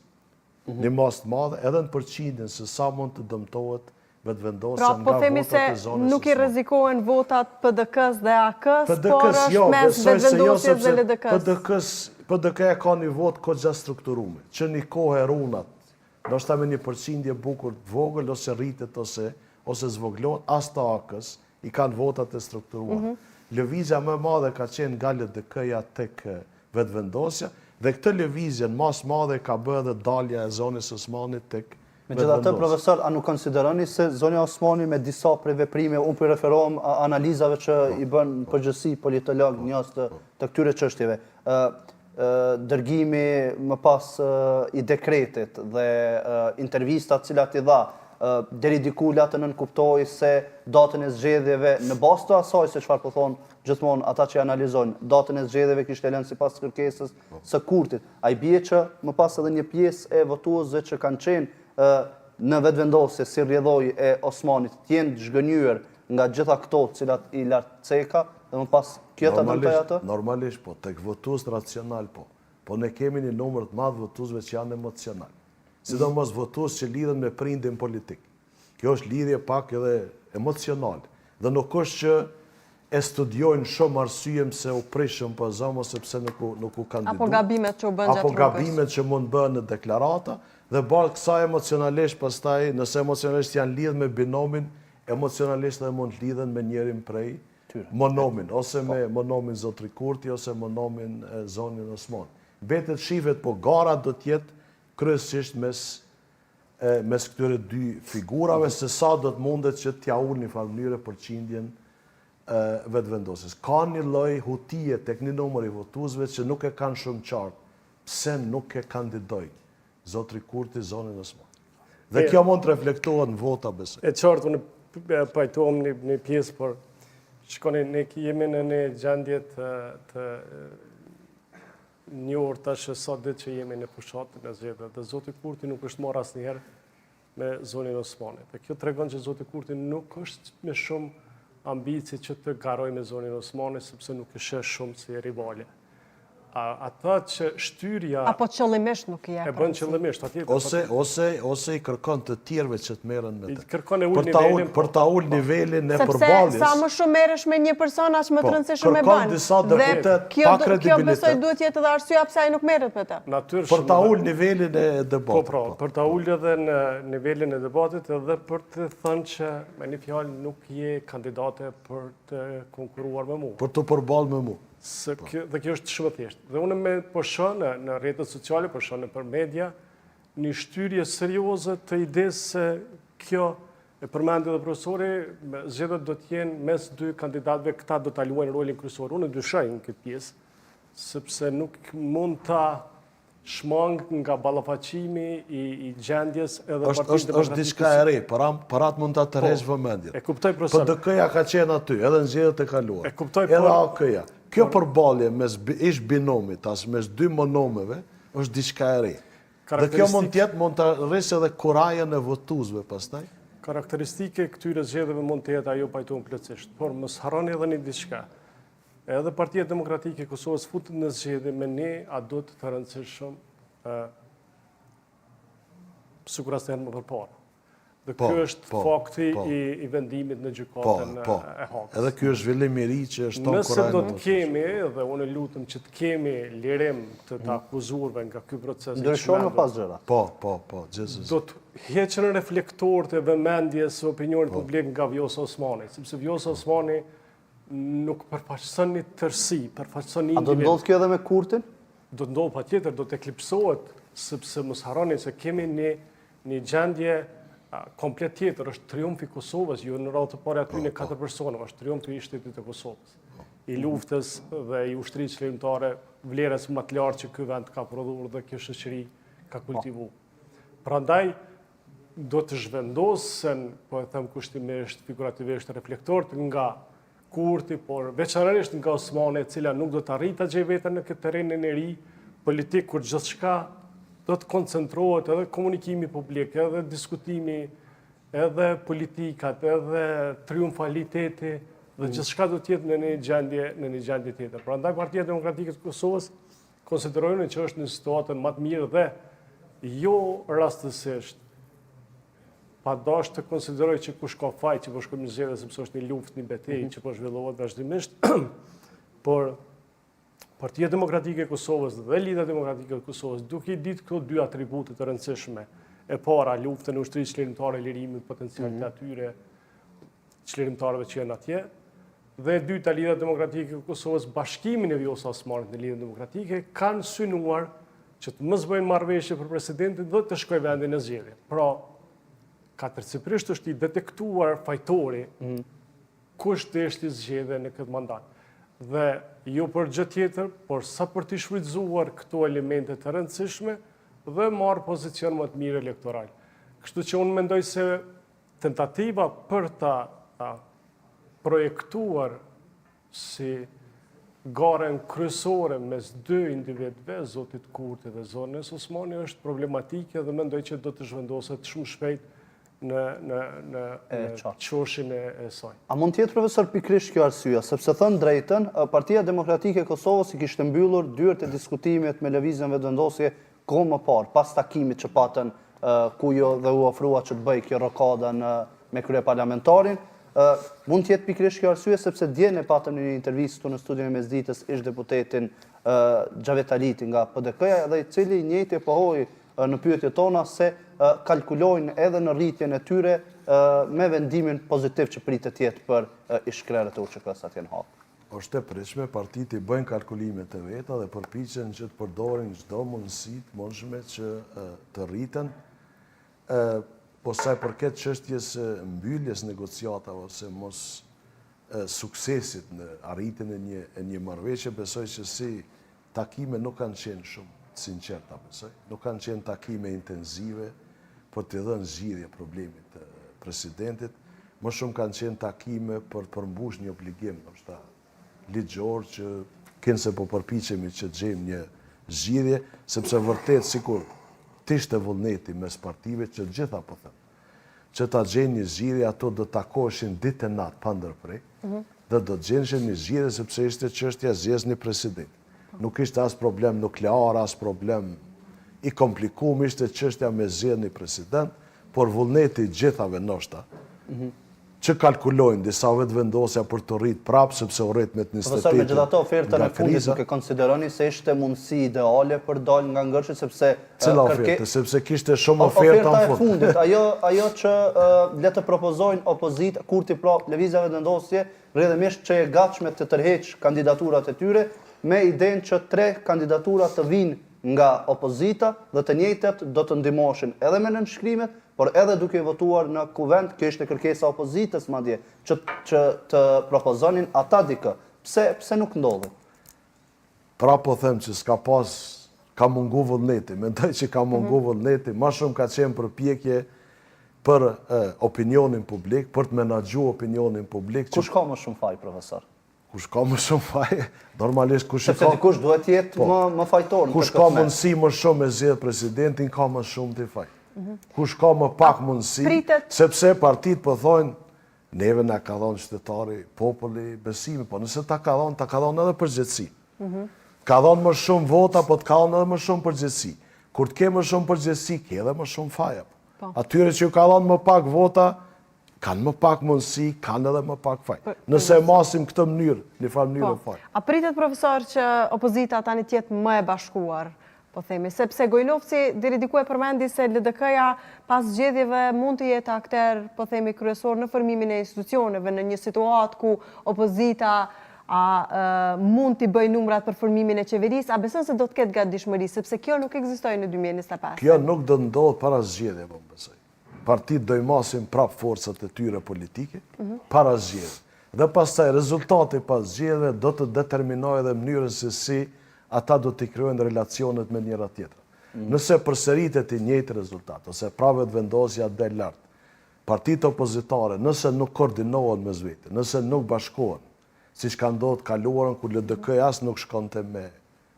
një mas të madhe, edhe në përqindjen se sa mund të dëmtohet vetëvendosja nga votat e zonës së së. Pra, po themi se nuk i rrezikohen votat PDK-s dhe AK-s, por është mes vetëvendosjes dhe LDK-s. PDK-ja ka një vot kogja strukturume, që një kohë e runat, ndoshta me një përqindje bukur të vogël, ose rritet ose zvoglohet, as të AK-s, i kanë votat e strukturuar. Lëvizja më madhe ka qenë nga LDK-ja tek vetëvendosja, dhe këtë lëvizje në mas madhe ka bërë dhe dalja e zonës së Osmanit tek vetëvendosja. Megjithatë, profesor, a nuk konsideroni se zonja Osmani me disa prej veprime, unë për referohem analizave që i bën përgjithësi politolog njohës të këtyre çështjeve, dërgimi më pas i dekretit dhe intervistat cilat i dha, deri diku latë nënkuptoi se datën e zgjedhjeve në bazë të asaj se çfarë po thonë gjithmonë ata që analizojnë, datën e zgjedhjeve kishte lënë sipas kërkesës së Kurtit. Ai bie që më pas edhe një pjesë e votuesve që kanë qenë në vetëvendosje si rrjedhoi e Osmanit të jenë zhgënjur nga gjitha këto të cilat i lart ceka dhe më pas kjo ta dëmtoi atë. Normalisht po, tek votues racional po. Po ne kemi një numër të madh votuesve që janë emocional. Sidomos votues që lidhen me prindin politik. Kjo është lidhje pak edhe emocional. Dhe nuk është që e studiojnë shumë arsye se u prishëm për zonë sepse nuk u kandiduan. Apo gabimet që u bën gjatë rrugës. Apo gabimet që mund bëhen në deklarata dhe bërë kësa emocionalisht pastaj, nëse emocionalisht janë lidhë me binomin, emocionalisht dhe mund lidhen me njerin prej monomin, ose me monomin zotri Kurti, ose monomin zonin Osman. Betet shifet, po gara do tjetë kryesisht mes këtyre dy figurave, se sa do të mundet që t'ja ullë një farë mënyre përqindjen vetëvendosjes. Ka një lloj hutije tek një numër i votuesve që nuk e kanë shumë qartë, pse nuk e kandidoj zotri Kurti zonin Osman. Dhe kjo mund të reflektohet në vota besoj. E qartë, unë pajtohem një pjesë, por Shkoni, ne jemi në një gjendje të një orë tash sot ditë që jemi në fushatën e zgjedhjeve dhe zoti Kurti nuk është marrë asnjëherë me zonin Osmanit. Dhe kjo tregon që zoti Kurti nuk është me shumë ambicie që të garoj me zonin Osmanit sepse nuk e sheh shumë si rivale. Ata që shtyrja apo qëllimisht nuk i e bën qëllimisht atjetër. Ose i kërkon të tjerëve që të merren me të. Kërkon e ul nivelin Për ta ul nivelin e sepse përballjes. sa më shumë merresh me një person aq më të rëndësishëm e kërkon bën. disa deputet pa Kjo kredibilitet. besoj duhet jetë edhe arsyeja pse ai nuk merret me të. Natyrisht. Për ta ul nivelin e debatit. Për ta ulë edhe në nivelin e debatit edhe për të thënë që me një fjalë nuk je kandidate për të konkuruar me mua. Për të përballë me mua. Dhe kjo është shumë thjesht. Dhe unë po shoh në rrjetet sociale, po shoh nëpër media një shtyrje serioze të idesë se kjo e përmendi edhe profesori, zgjedhjet do të jenë mes dy kandidatëve, këta do ta luajnë rolin kryesor. Unë dyshoj në këtë pjesë, sepse nuk mund ta shmang nga ballafaqimi i gjendjes edhe Partisë Demokratike. Është diçka e re, për atë mund ta tërheqësh vëmendjen. E kuptoj profesor. PDK-ja ka qenë aty, edhe në zgjedhjet e kaluara. E kuptoj, edhe AK-ja. Kjo përballje mes ish binomit, as mes dy monomeve, është diçka e re. Dhe kjo mund të rrisë edhe kurajën e votuesve pastaj. Karakteristike këtyre zgjedhjeve mund të jetë ajo pajtuar plotësisht, por mos harroni edhe një diçka. Edhe Partia Demokratike e Kosovës futet në zgjedhje me një adut të rëndësishëm sikur asnjëherë më përpara. Dhe kjo është fakti i vendimit në gjykatën e Hagës. Edhe ky është zhvillim i ri që është tonë Nëse do të kemi, dhe unë lutem që të kemi lirim të akuzuarve nga ky proces. Ndryshon më pas gjëra. Po, gjithsesi. Do të heqën reflektorët e vëmendjes së opinionit publik nga Vjosa Osmani, sepse Vjosa Osmani nuk përfaqëson një tërësi, përfaqëson një individ. A do ndodh kjo edhe me Kurtin? Do ndodh patjetër, do të eklipsohet, sepse mos harroni se kemi një gjendje komplet tjetër, është triumfi i Kosovës, jo në radhë të parë aty në 4 personave, është triumfi i shtetit të Kosovës, i luftës dhe i ushtrisë çlirimtare, vlerës më të lartë që ky vend ka prodhuar dhe kjo shoqëri ka kultivuar. Prandaj do të zhvendosen, po e them kushtimisht, figurativisht, reflektorët nga Kurti, por veçanërisht nga Osmani, e cila nuk do të arrijë ta gjejë veten në këtë terrenin e ri politik kur gjithçka do të koncentrohet, edhe komunikimi publik, edhe diskutimi, edhe politikat, edhe triumfaliteti, dhe gjithçka do të jetë në një gjendje tjetër. Prandaj Partia Demokratike të Kosovës konsiderojnë që është në situatën më të mirë dhe jo rastësisht pa dash të konsideroj që kush ka faj që po shkojmë në zgjedhje sepse është një luftë, një betejë që po zhvillohet vazhdimisht, por Partia Demokratike e Kosovës dhe Lidhja Demokratike e Kosovës, duke i ditë këto dy atribute të rëndësishme, e para luftën e ushtrisë çlirimtare, lirimit potencialit të atyre çlirimtarëve që janë atje, dhe e dyta Lidhja Demokratike e Kosovës, bashkimin e Vjosa Osmanit në Lidhjen Demokratike, kanë synuar që të mos bëjnë marrëveshje për presidentin dhe të shkojë vendi në zgjedhje. Pra, katërcifrisht është i detektuar fajtori kush deshti zgjedhje në këtë mandat. Dhe jo për gjë tjetër, por sa për të shfrytzuar këto elemente të rëndësishme dhe marrë pozicion më të mirë elektoral. Kështu që unë mendoj se tentativa për ta projektuar si garen kryesore mes dy individëve, zotit Kurti dhe zonës Osmani, është problematike dhe mendoj që do të zhvendoset shumë shpejt në qoshin e saj. A mund tjetë, profesor, pikrisht kjo arsyeja, sepse thënë drejtën, Partia Demokratike e Kosovës i kishte mbyllur dyert e diskutimit me lëvizjen vendosje kohë më parë, pas takimit që patën ku jo dhe u ofrua që të bëj kjo rokada me kryeparlamentarin. Mund tjetë pikrisht kjo arsye, sepse dje ne patëm një intervistë në studion e mesditës ish deputetin Xhavet Aliti nga PDK-ja dhe i cili njëjtë e pohoi në pyetje tona se kalkulojnë edhe në rritjen e tyre me vendimin pozitiv që pritet jetë për ish-krerët e UÇK-s atje në Hagë. Është e pritshme, partitë i bëjnë kalkulimet e veta dhe përpiqen që të përdorin çdo mundësi të mundshme që të rriten. Po sa i përket çështjes mbylljes negociatave ose mos suksesit në arritjen e një marrëveshje, besoj që si takime nuk kanë qenë shumë sinqerta, besoj. Nuk kanë qenë takime intenzive për të dhënë zgjidhje problemit të presidentit. më shumë kanë qenë takime për të përmbush një obligim, ndoshta ligjor që kënse po përpiqemi që të gjejmë një zgjidhje, sepse vërtet sikur t'ishte vullneti mes partive që gjitha po them, që ta gjejnë një zgjidhje, ato do takoheshin ditë e natë pa ndërprej, dhe do të gjenë një zgjidhje sepse ishte çështja zgjedhni president. Nuk ishte as problem nuklear, as problem i komplikuar, ishte çështja me zgjedhni president, por vullneti gjithave ndoshta që kalkulojnë disa vetëvendosja për të rritë prapë, sepse u rrit me të Profesor, megjithatë ofertën e fundit nuk e konsideroni se ishte mundësi ideale për dalë nga ngërshi, sepse cila ofertë, sepse kishte shumë oferta në fund. Ajo që le të propozojnë opozita, kur ti pra lëvizjeve vendosje, rrjedhimisht që e gatshme të tërheq kandidaturat e tyre, me idenë që 3 kandidaturat të vinë nga opozita dhe të njëjtat do të ndihmoshin edhe me nënshkrimet, por edhe duke votuar në kuvend, kjo ishte kërkesa opozitës madje, që të propozonin ata dikë. Pse nuk ndodhi? Pra po them që ka mungu vullneti, mendoj që ka mungu vullneti, ma shumë ka qenë përpjekje për opinionin publik, për të menaxhuar opinionin publik. Kush ka më shumë faj, profesor? Kush ka më shumë faj, normalisht kush sepse dikush duhet jetë më fajtor. Kush ka mundësi më shumë me zgjedh presidentin, ka më shumë të faj. Kush ka më pak mundësi, sepse partit po thonë, neve na ka dhënë qytetari, populli, besimi, po nëse ta ka dhënë edhe përgjegjësi. Ka dhënë më shumë vota, po të ka dhënë edhe më shumë përgjegjësi. Kur të ke më shumë përgjegjësi, ke edhe më shumë faja. Atyre që ka dhënë më pak vota, kanë më pak mundësi, kanë edhe më pak faj. Nëse masim këtë mënyrë, një farë mënyrë faj. A pritet, profesor, që opozita tani tjetë më e bashkuar, po themi, sepse Gojnovci deri diku e përmendi se LDK-ja pas zgjedhjeve mund të jetë akter, po themi, kryesor në formimin e institucioneve, në një situatë ku opozita mund t'i bëj numrat për formimin e qeverisë, a beson se do të ketë gatishmëri, sepse kjo nuk ekzistoi në 2025. Kjo nuk do ndodhë para zgjedhjeve, po besoj. Partit do i masin prap forcat e tyre politike, para zgjedhjeve. Dhe pastaj rezultati pas zgjedhjeve do të determinojë edhe mënyrën se si ata do t'i kryojnë relacionet me njëra tjetra. Nëse përsëritet i njëjtë rezultat, ose pravet vendosja del lart, partitë opozitare, nëse nuk koordinohen mes vete, nëse nuk bashkohen, siç ka ndodhur kaluarën ku LDK as nuk shkonte me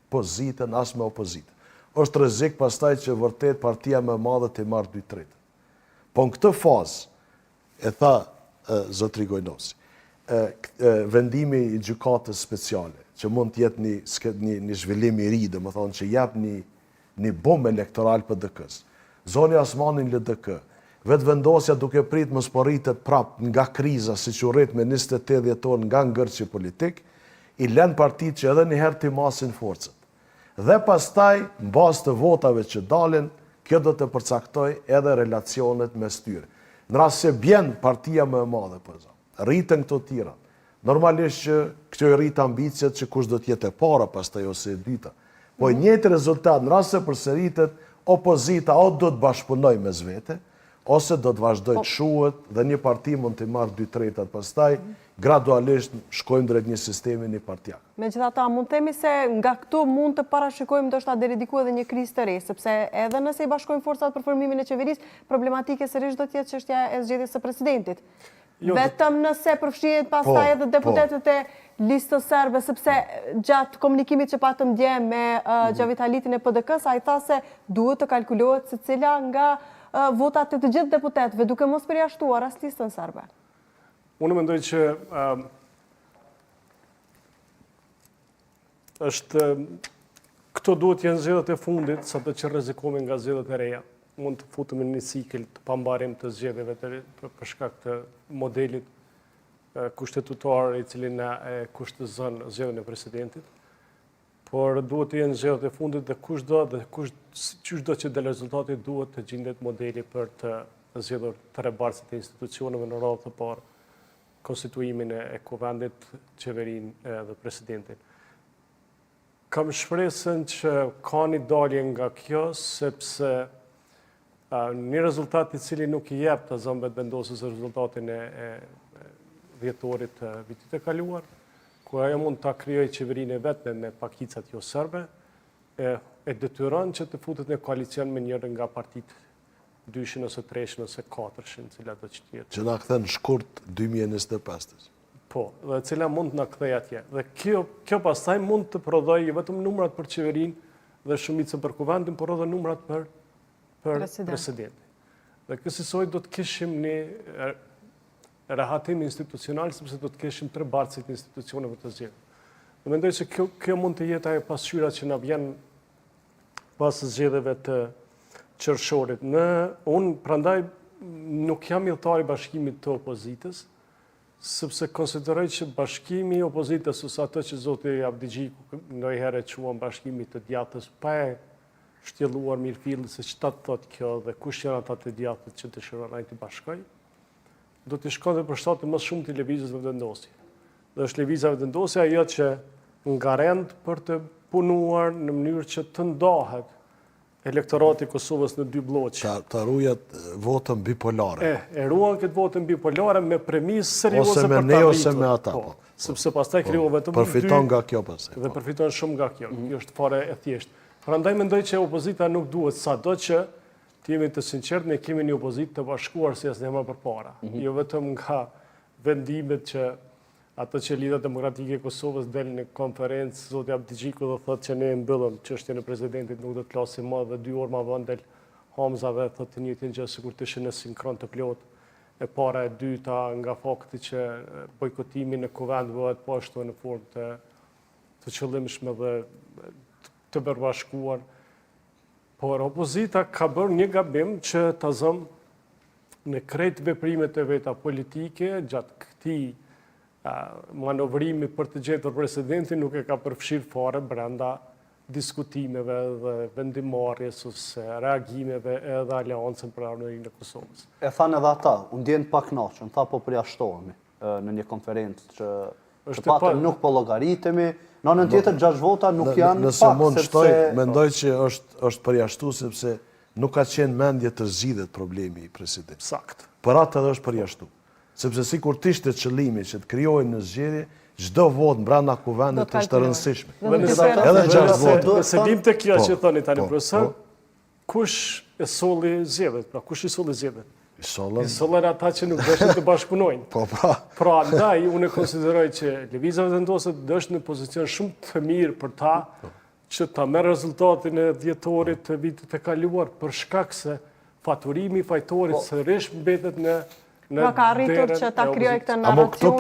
pozitën, as me opozitën. Është rrezik pastaj që vërtet partia më e madhe të marrë 2/3. Po në këtë fazë, e tha zotri Gojnovci, vendimi i gjykatës speciale, që mund të jetë një zhvillim i ri, domethënë që jap një bombë elektoral për DK-s. Zoni Asmanin LDK, vetëvendosja duke prit mos po rritet prap nga kriza, siç u rrit me 28 dhjetor nga ngërçi politik, i lën partitë që edhe një herë të masin forcat. Dhe pastaj, mbas të votave që dalin, kjo do të përcaktoj edhe relacionet mes tyre. Në rast se bjen partia më e madhe, rriten këto tirat. Normalisht që kjo i rrit ambicjet që kush do t'jetë e para pastaj ose e dyta. Po njëjtë rezultat, në rast se përsëritet, opozita o do të bashkëpunojë mes vete, ose do të vazhdoj të shuhet dhe një parti mund të marrë 2/3 pastaj, gradualisht shkojmë drejt një sistemi një partijak. Megjithatë, mund themi se nga këtu mund të parashikojmë ndoshta deri diku edhe një krizë të re, sepse edhe nëse i bashkojmë forcat për formimin e qeverisë, problematike sërish do të jetë çështja e zgjedhjes së presidentit. Vetëm nëse përfshihet pastaj edhe deputetët e listës serbe, sepse gjatë komunikimit që patëm dje me Xhavit Halitin e PDK-s, ai tha se duhet të kalkulohet se cila nga votat të gjithë deputetëve, duke mos përjashtuar as listën serbe. Unë mendoj që këto duhet jenë zgjedhjet e fundit, sa të që rrezikohemi nga zgjedhjet e reja. Mund të futemi në një cikël të pambarim të zgjedhjeve për shkak të modelit kushtetutar i cili na kushtozon zgjedhjen e presidentit. Por duhet të jenë zgjedhjet e fundit dhe çdo që del rezultati duhet të gjendet modeli për të zgjedhur të rebarësit e institucioneve në radhë të parë, konstituimin e kuvendit, qeverinë dhe presidentin. Kam shpresën që ka një dalje nga kjo, sepse një rezultat i cili nuk i jep të zëmbet vendosës rezultatin e dhjetorit të vitit e kaluar, ku ajo mund të krijojë qeverinë e vetme me pakicat jo serbe, e detyron që të futet në koalicion me njërë nga partitë 200 ose 300 ose 400, cilat do që tjetë. Që na kthen shkurt 2025. Po, dhe cila mund të na kthej atje. Dhe kjo pastaj mund të prodhoj vetëm numrat për qeverinë dhe shumicën për kuvendin, por edhe numrat për presidentin. Dhe kësaj do të kishim një rehatim institucional, sepse do të kishim 3 barcit institucioneve të zgjedhura. Dhe mendoj se kjo mund të jetë ajo pasqyra që na vjen pas zgjedhjeve të qershorit. Unë prandaj nuk jam udhëtar i bashkimit të opozitës, sepse konsideroj që bashkimi i opozitës ose ato që zoti Abdigjiku ndonjëherë quhen bashkimi të djathtës pa e shtjelluar mirëfilli se ç'ta thot kjo dhe kush janë ata të djathtët që dëshirojnë të bashkojnë, do të shkonte për shtatë më shumë të lëvizjes vendosje. Dhe është lëvizja vendosje ajo që ngarend për të punuar në mënyrë që të ndahet elektorati i Kosovës në 2 bloqe. Ta ruajt votën bipolare. E ruan këtë votën bipolare me premisë serioze Ose me për ta ne arritur. ose me ata. Po, sepse pastaj krijohet vetëm Përfiton nga kjo pastaj. dhe përfiton shumë nga kjo. Kjo është fare e thjeshtë. Prandaj mendoj që opozita nuk duhet, sado që të jemi të sinqertë, ne kemi një opozitë të bashkuar si asnjëherë më përpara. Jo vetëm nga vendimet që ato që Lidha Demokratike e Kosovës del në konferencë, zoti Abdigjiku dhe thotë që ne mbyllëm çështjen e presidentit, nuk do të flasim më dhe 2 orë më vonë del Hamza dhe thotë të njëjtin gjë sikur të ishin në sinkron të plot. E para e dyta nga fakti që bojkotimi në kuvend bëhet po ashtu në formë të qëllimshme dhe të përbashkuar. Por opozita ka bërë një gabim që ta zëm në krejt veprimet e veta politike gjatë këtij manovrimi për të gjetur presidentin nuk e ka përfshirë fare brenda diskutimeve dhe vendimarrjes ose reagimeve edhe aleancën për anërinë e Kosovës. E thanë edhe ata, u ndjen pa kënaqur, tha po përjashtohemi në një konferencë që patëm nuk po llogaritemi, në anën tjetër 6 vota nuk janë pak. Nëse mund shtoj, mendoj që është përjashtu sepse nuk ka qenë mendje të zgjidhet problemi i presidentit. Sakt. Për atë edhe është përjashtu. Sepse sikur të ishte qëllimi që të krijohen në zgjedhje, çdo votë brenda kuvendit është e rëndësishme. Edhe 6 votë. Nëse dim të kjo që thoni tani profesor, kush e solli zgjedhjet? Pra kush i solli zgjedhjet? I sollën ata që nuk deshin të bashkëpunojnë. Pra ndaj unë konsideroj që lëvizja vendosje është në pozicion shumë të mirë për ta që ta merr rezultatin e dhjetorit të vitit të kaluar për shkak se faturimi i fajtorit sërish mbetet në Pra ka arritur që ta krijoj këtë narracion.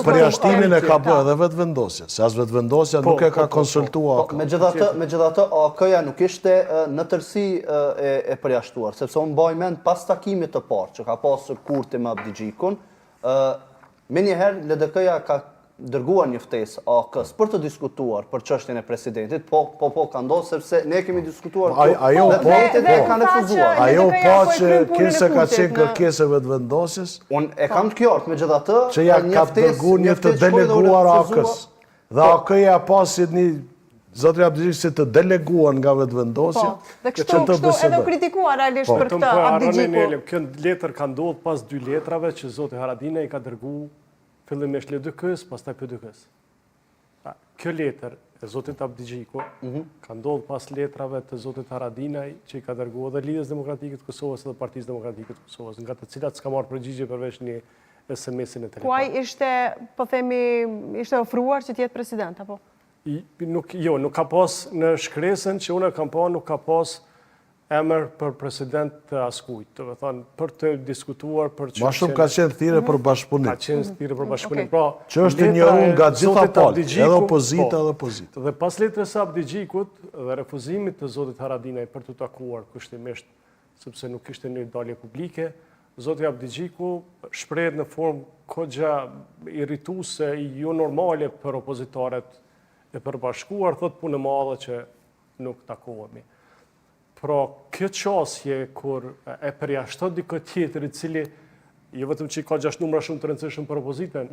Përjashtimin e ka bërë edhe vetë vendosja, se as vetë vendosja nuk e ka konsultuar. Megjithatë, AK-ja nuk ishte në tërësi e përjashtuar, sepse unë mbaj mend pas takimit të parë që ka pasur Kurti me Abdigjikun, menjëherë LDK-ja ka dërguar një ftesë AK-s për të diskutuar për çështjen e presidentit, po ka ndodhur sepse ne kemi diskutuar Ajo kanë refuzuar. Ajo pa që kërse ka qenë kërkesave të vendosjes. Unë e kam të qartë, megjithatë, që ja ka dërguar një të deleguar AK-s. Dhe AK-ja pasi një zotri Abdigjiku si të deleguar nga vetë vendosja. Dhe kështu edhe kritikuar realisht për këtë Abdigjiku. Kjo letër ka ndodhur pas 2 letrave që zoti Haradinaj i ka dërguar fillimisht LDK-s, pastaj PDK-s. Kjo letër e zotit Abdigjiku ka ndodhur pas letrave të zotit Haradinaj që i ka dërguar edhe Lidhjes Demokratike të Kosovës dhe Partisë Demokratike të Kosovës, nga të cilat s'ka marrë përgjigje përveç një SMS-in e telefonit. Kuaj ishte, po themi, ishte ofruar që të jetë president, apo? Nuk ka pas në shkresën që unë kam pa, nuk ka pas emër për president të askujt, të me thonë, për të diskutuar për që... Ma shumë ka qenë thirrje për bashkëpunim. Ka qenë thirrje për bashkëpunim. Që është një unë nga gjitha palë, edhe opozita edhe opozita. Dhe pas letrës së Abdigjikut dhe refuzimit të zotit Haradinaj për të takuar kushtimisht, sepse nuk ishte një dalje publike, zoti Abdigjiku shprehet në formë kogja irrituese, jo normale për opozitarët e përbashkuar, thot punë e madhe që nuk takohemi. Pra, kjo qasje, kur e përjashton dikë tjetër i cili, jo vetëm që i ka 6 numra shumë të rëndësishëm për opozitën,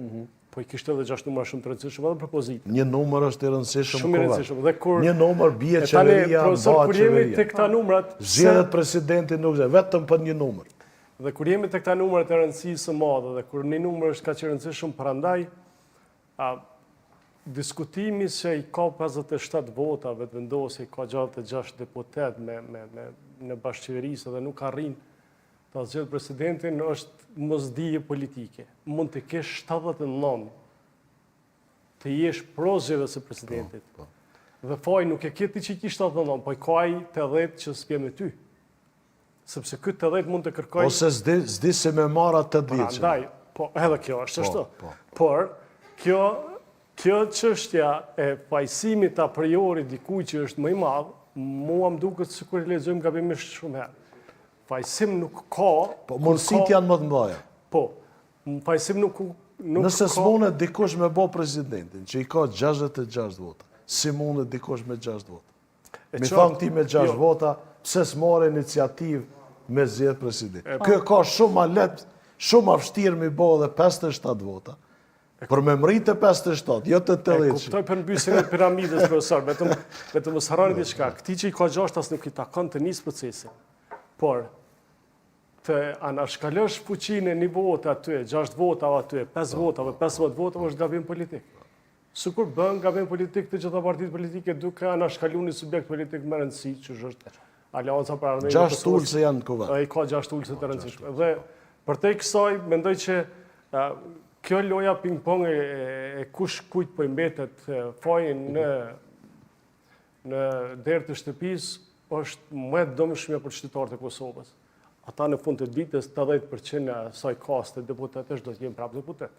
po i kishte edhe 6 numra shumë të rëndësishëm edhe për opozitën. Një numër është i rëndësishëm shumë i rëndësishëm. Dhe kur një numër bie qeveria, kur jemi tek këta numrat, zgjedhet presidenti nuk vetëm për një numër. Dhe kur jemi tek këta numrat e rëndësisë së madhe dhe kur një numër është kaq i rëndësishëm prandaj, diskutimi se i ka 57 vota, vetë vendosi, ka 66 deputet në bashkëqeverisë dhe nuk arrin të zgjedhë presidentin, është mosdije politike. Mund të kesh 79 të jesh prozhjeve së presidentit. Dhe faj nuk e kjeti që i ki 79, po i kaj 80 që s'pje me ty. Sepse këtë 80 mund të kërkoj... Ose s'di se me mara 80. Andaj, po edhe kjo është ashtu. Por, kjo çështja e pajësimit a priori dikuj që është më i madh, mua më duket sikur e lexojmë gabimisht shumë herë. Pajësim nuk ka... Po, mundësit janë më të mbaja. Po, pajësim nuk Nëse s'monet dikush me bo presidentin, që i ka 66 vota, si monet dikush me 6 vota? Mi thonë ti me 6 vota, pse s'more iniciativë me zgjedh president. Kjo ka shumë ma letë, shumë avshtirë mi bo dhe 57 vota, për me mritë 57, jo të 80. E kuptoj për mbysin e piramidës, profesor, vetëm më sharani diçka. Këti që i ka 6 as nuk i takon të nisë procesin. Por, të anashkallosh fuqinë e një votë aty, 6 vota aty, 5 vota, 15 vota, është gabim politik. Sukur bën gabim politik të gjitha partitë politike duke anashkallu një subjekt politik më rëndësi, që është Alianca për Ardhmërinë. 6 ulse janë në kuvend. Ai ka 6 ulse të rëndësishme. Dhe për te kësaj, mendoj që kjo loja ping-pong e kush kujt po i mbetet fajin në derë të shtëpisë është më e dëmshme për qytetarët e Kosovës. Ata në fund të ditës 80% e saj kaste deputetësh do të jenë prapë deputet.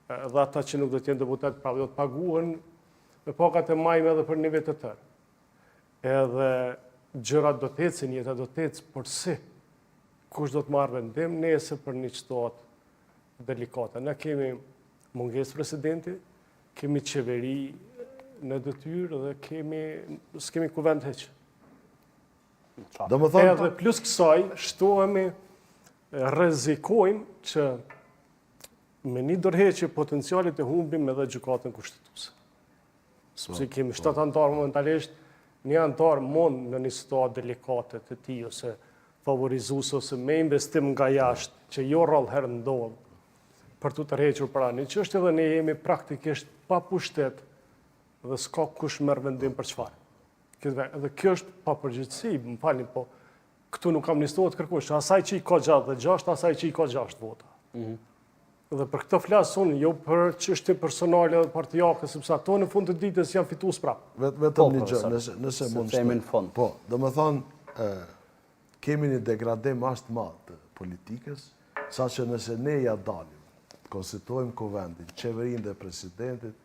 Dhe ata që nuk do të jenë deputet prapë do të paguhen me pagat e majme edhe për një vit të tërë. Edhe gjërat do të ecin, jeta do të ecë, por si? Kush do të marrë vendim nesër për një situatë delikate. Ne kemi mungesë presidenti, kemi qeveri në detyrë dhe s'kemi kuvend heq. Edhe plus kësaj, shtohemi, rrezikojmë që me një dorëheqje potencialit e humbim edhe gjykatën kushtetuese. Sepse kemi 7 antarë momentalisht, një antar mund në një situatë delikate të tij ose favorizuese ose me investim nga jashtë, që jo rrallë herë ndodh për të tërhequr pranë. Që është edhe ne jemi praktikisht pa pushtet dhe s'ka kush merr vendim për çfarë. Edhe kjo është pa përgjithësi, më falni, po këtu nuk kam listohet kërkush, asaj që i ka 66, asaj që i ka 6 vota. Dhe për këtë flasë unë, jo për çështje personale dhe partijake, sepse ato në fund të ditës janë fitues prapë. Vetëm një gjë, nëse mund shtë. Po, do më thonë, kemi një degradim ashtë madh të politikës, sa që nëse ne ja dalim, konstituojmë kuvendin, qeverin dhe presidentit,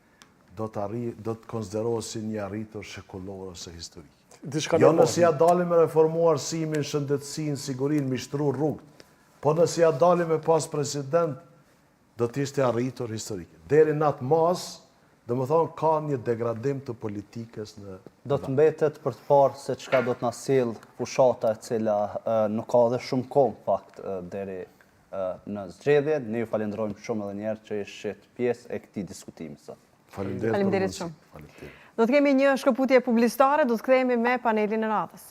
do të konsiderohet si një arritur shekullor ose historik. Jo nëse ja dalim me reformu arsimin, shëndetësin, sigurin, mishtru rrugët, po nëse ja dalim me pas president, do të ishte arritur historike. Deri në atë mas, dhe më thonë, ka një degradim të politikës në... Do të mbetet për të parë se çka do të na sjell fushata e cila nuk ka dhe shumë kohë, fakt, deri në zgjedhje. Ne ju falenderojmë shumë edhe njerë që ishit pjesë e këtij diskutimi sot. Faleminderit shumë. Do të kemi një shkëputje publicitare, do të kthehemi me panelin e natës.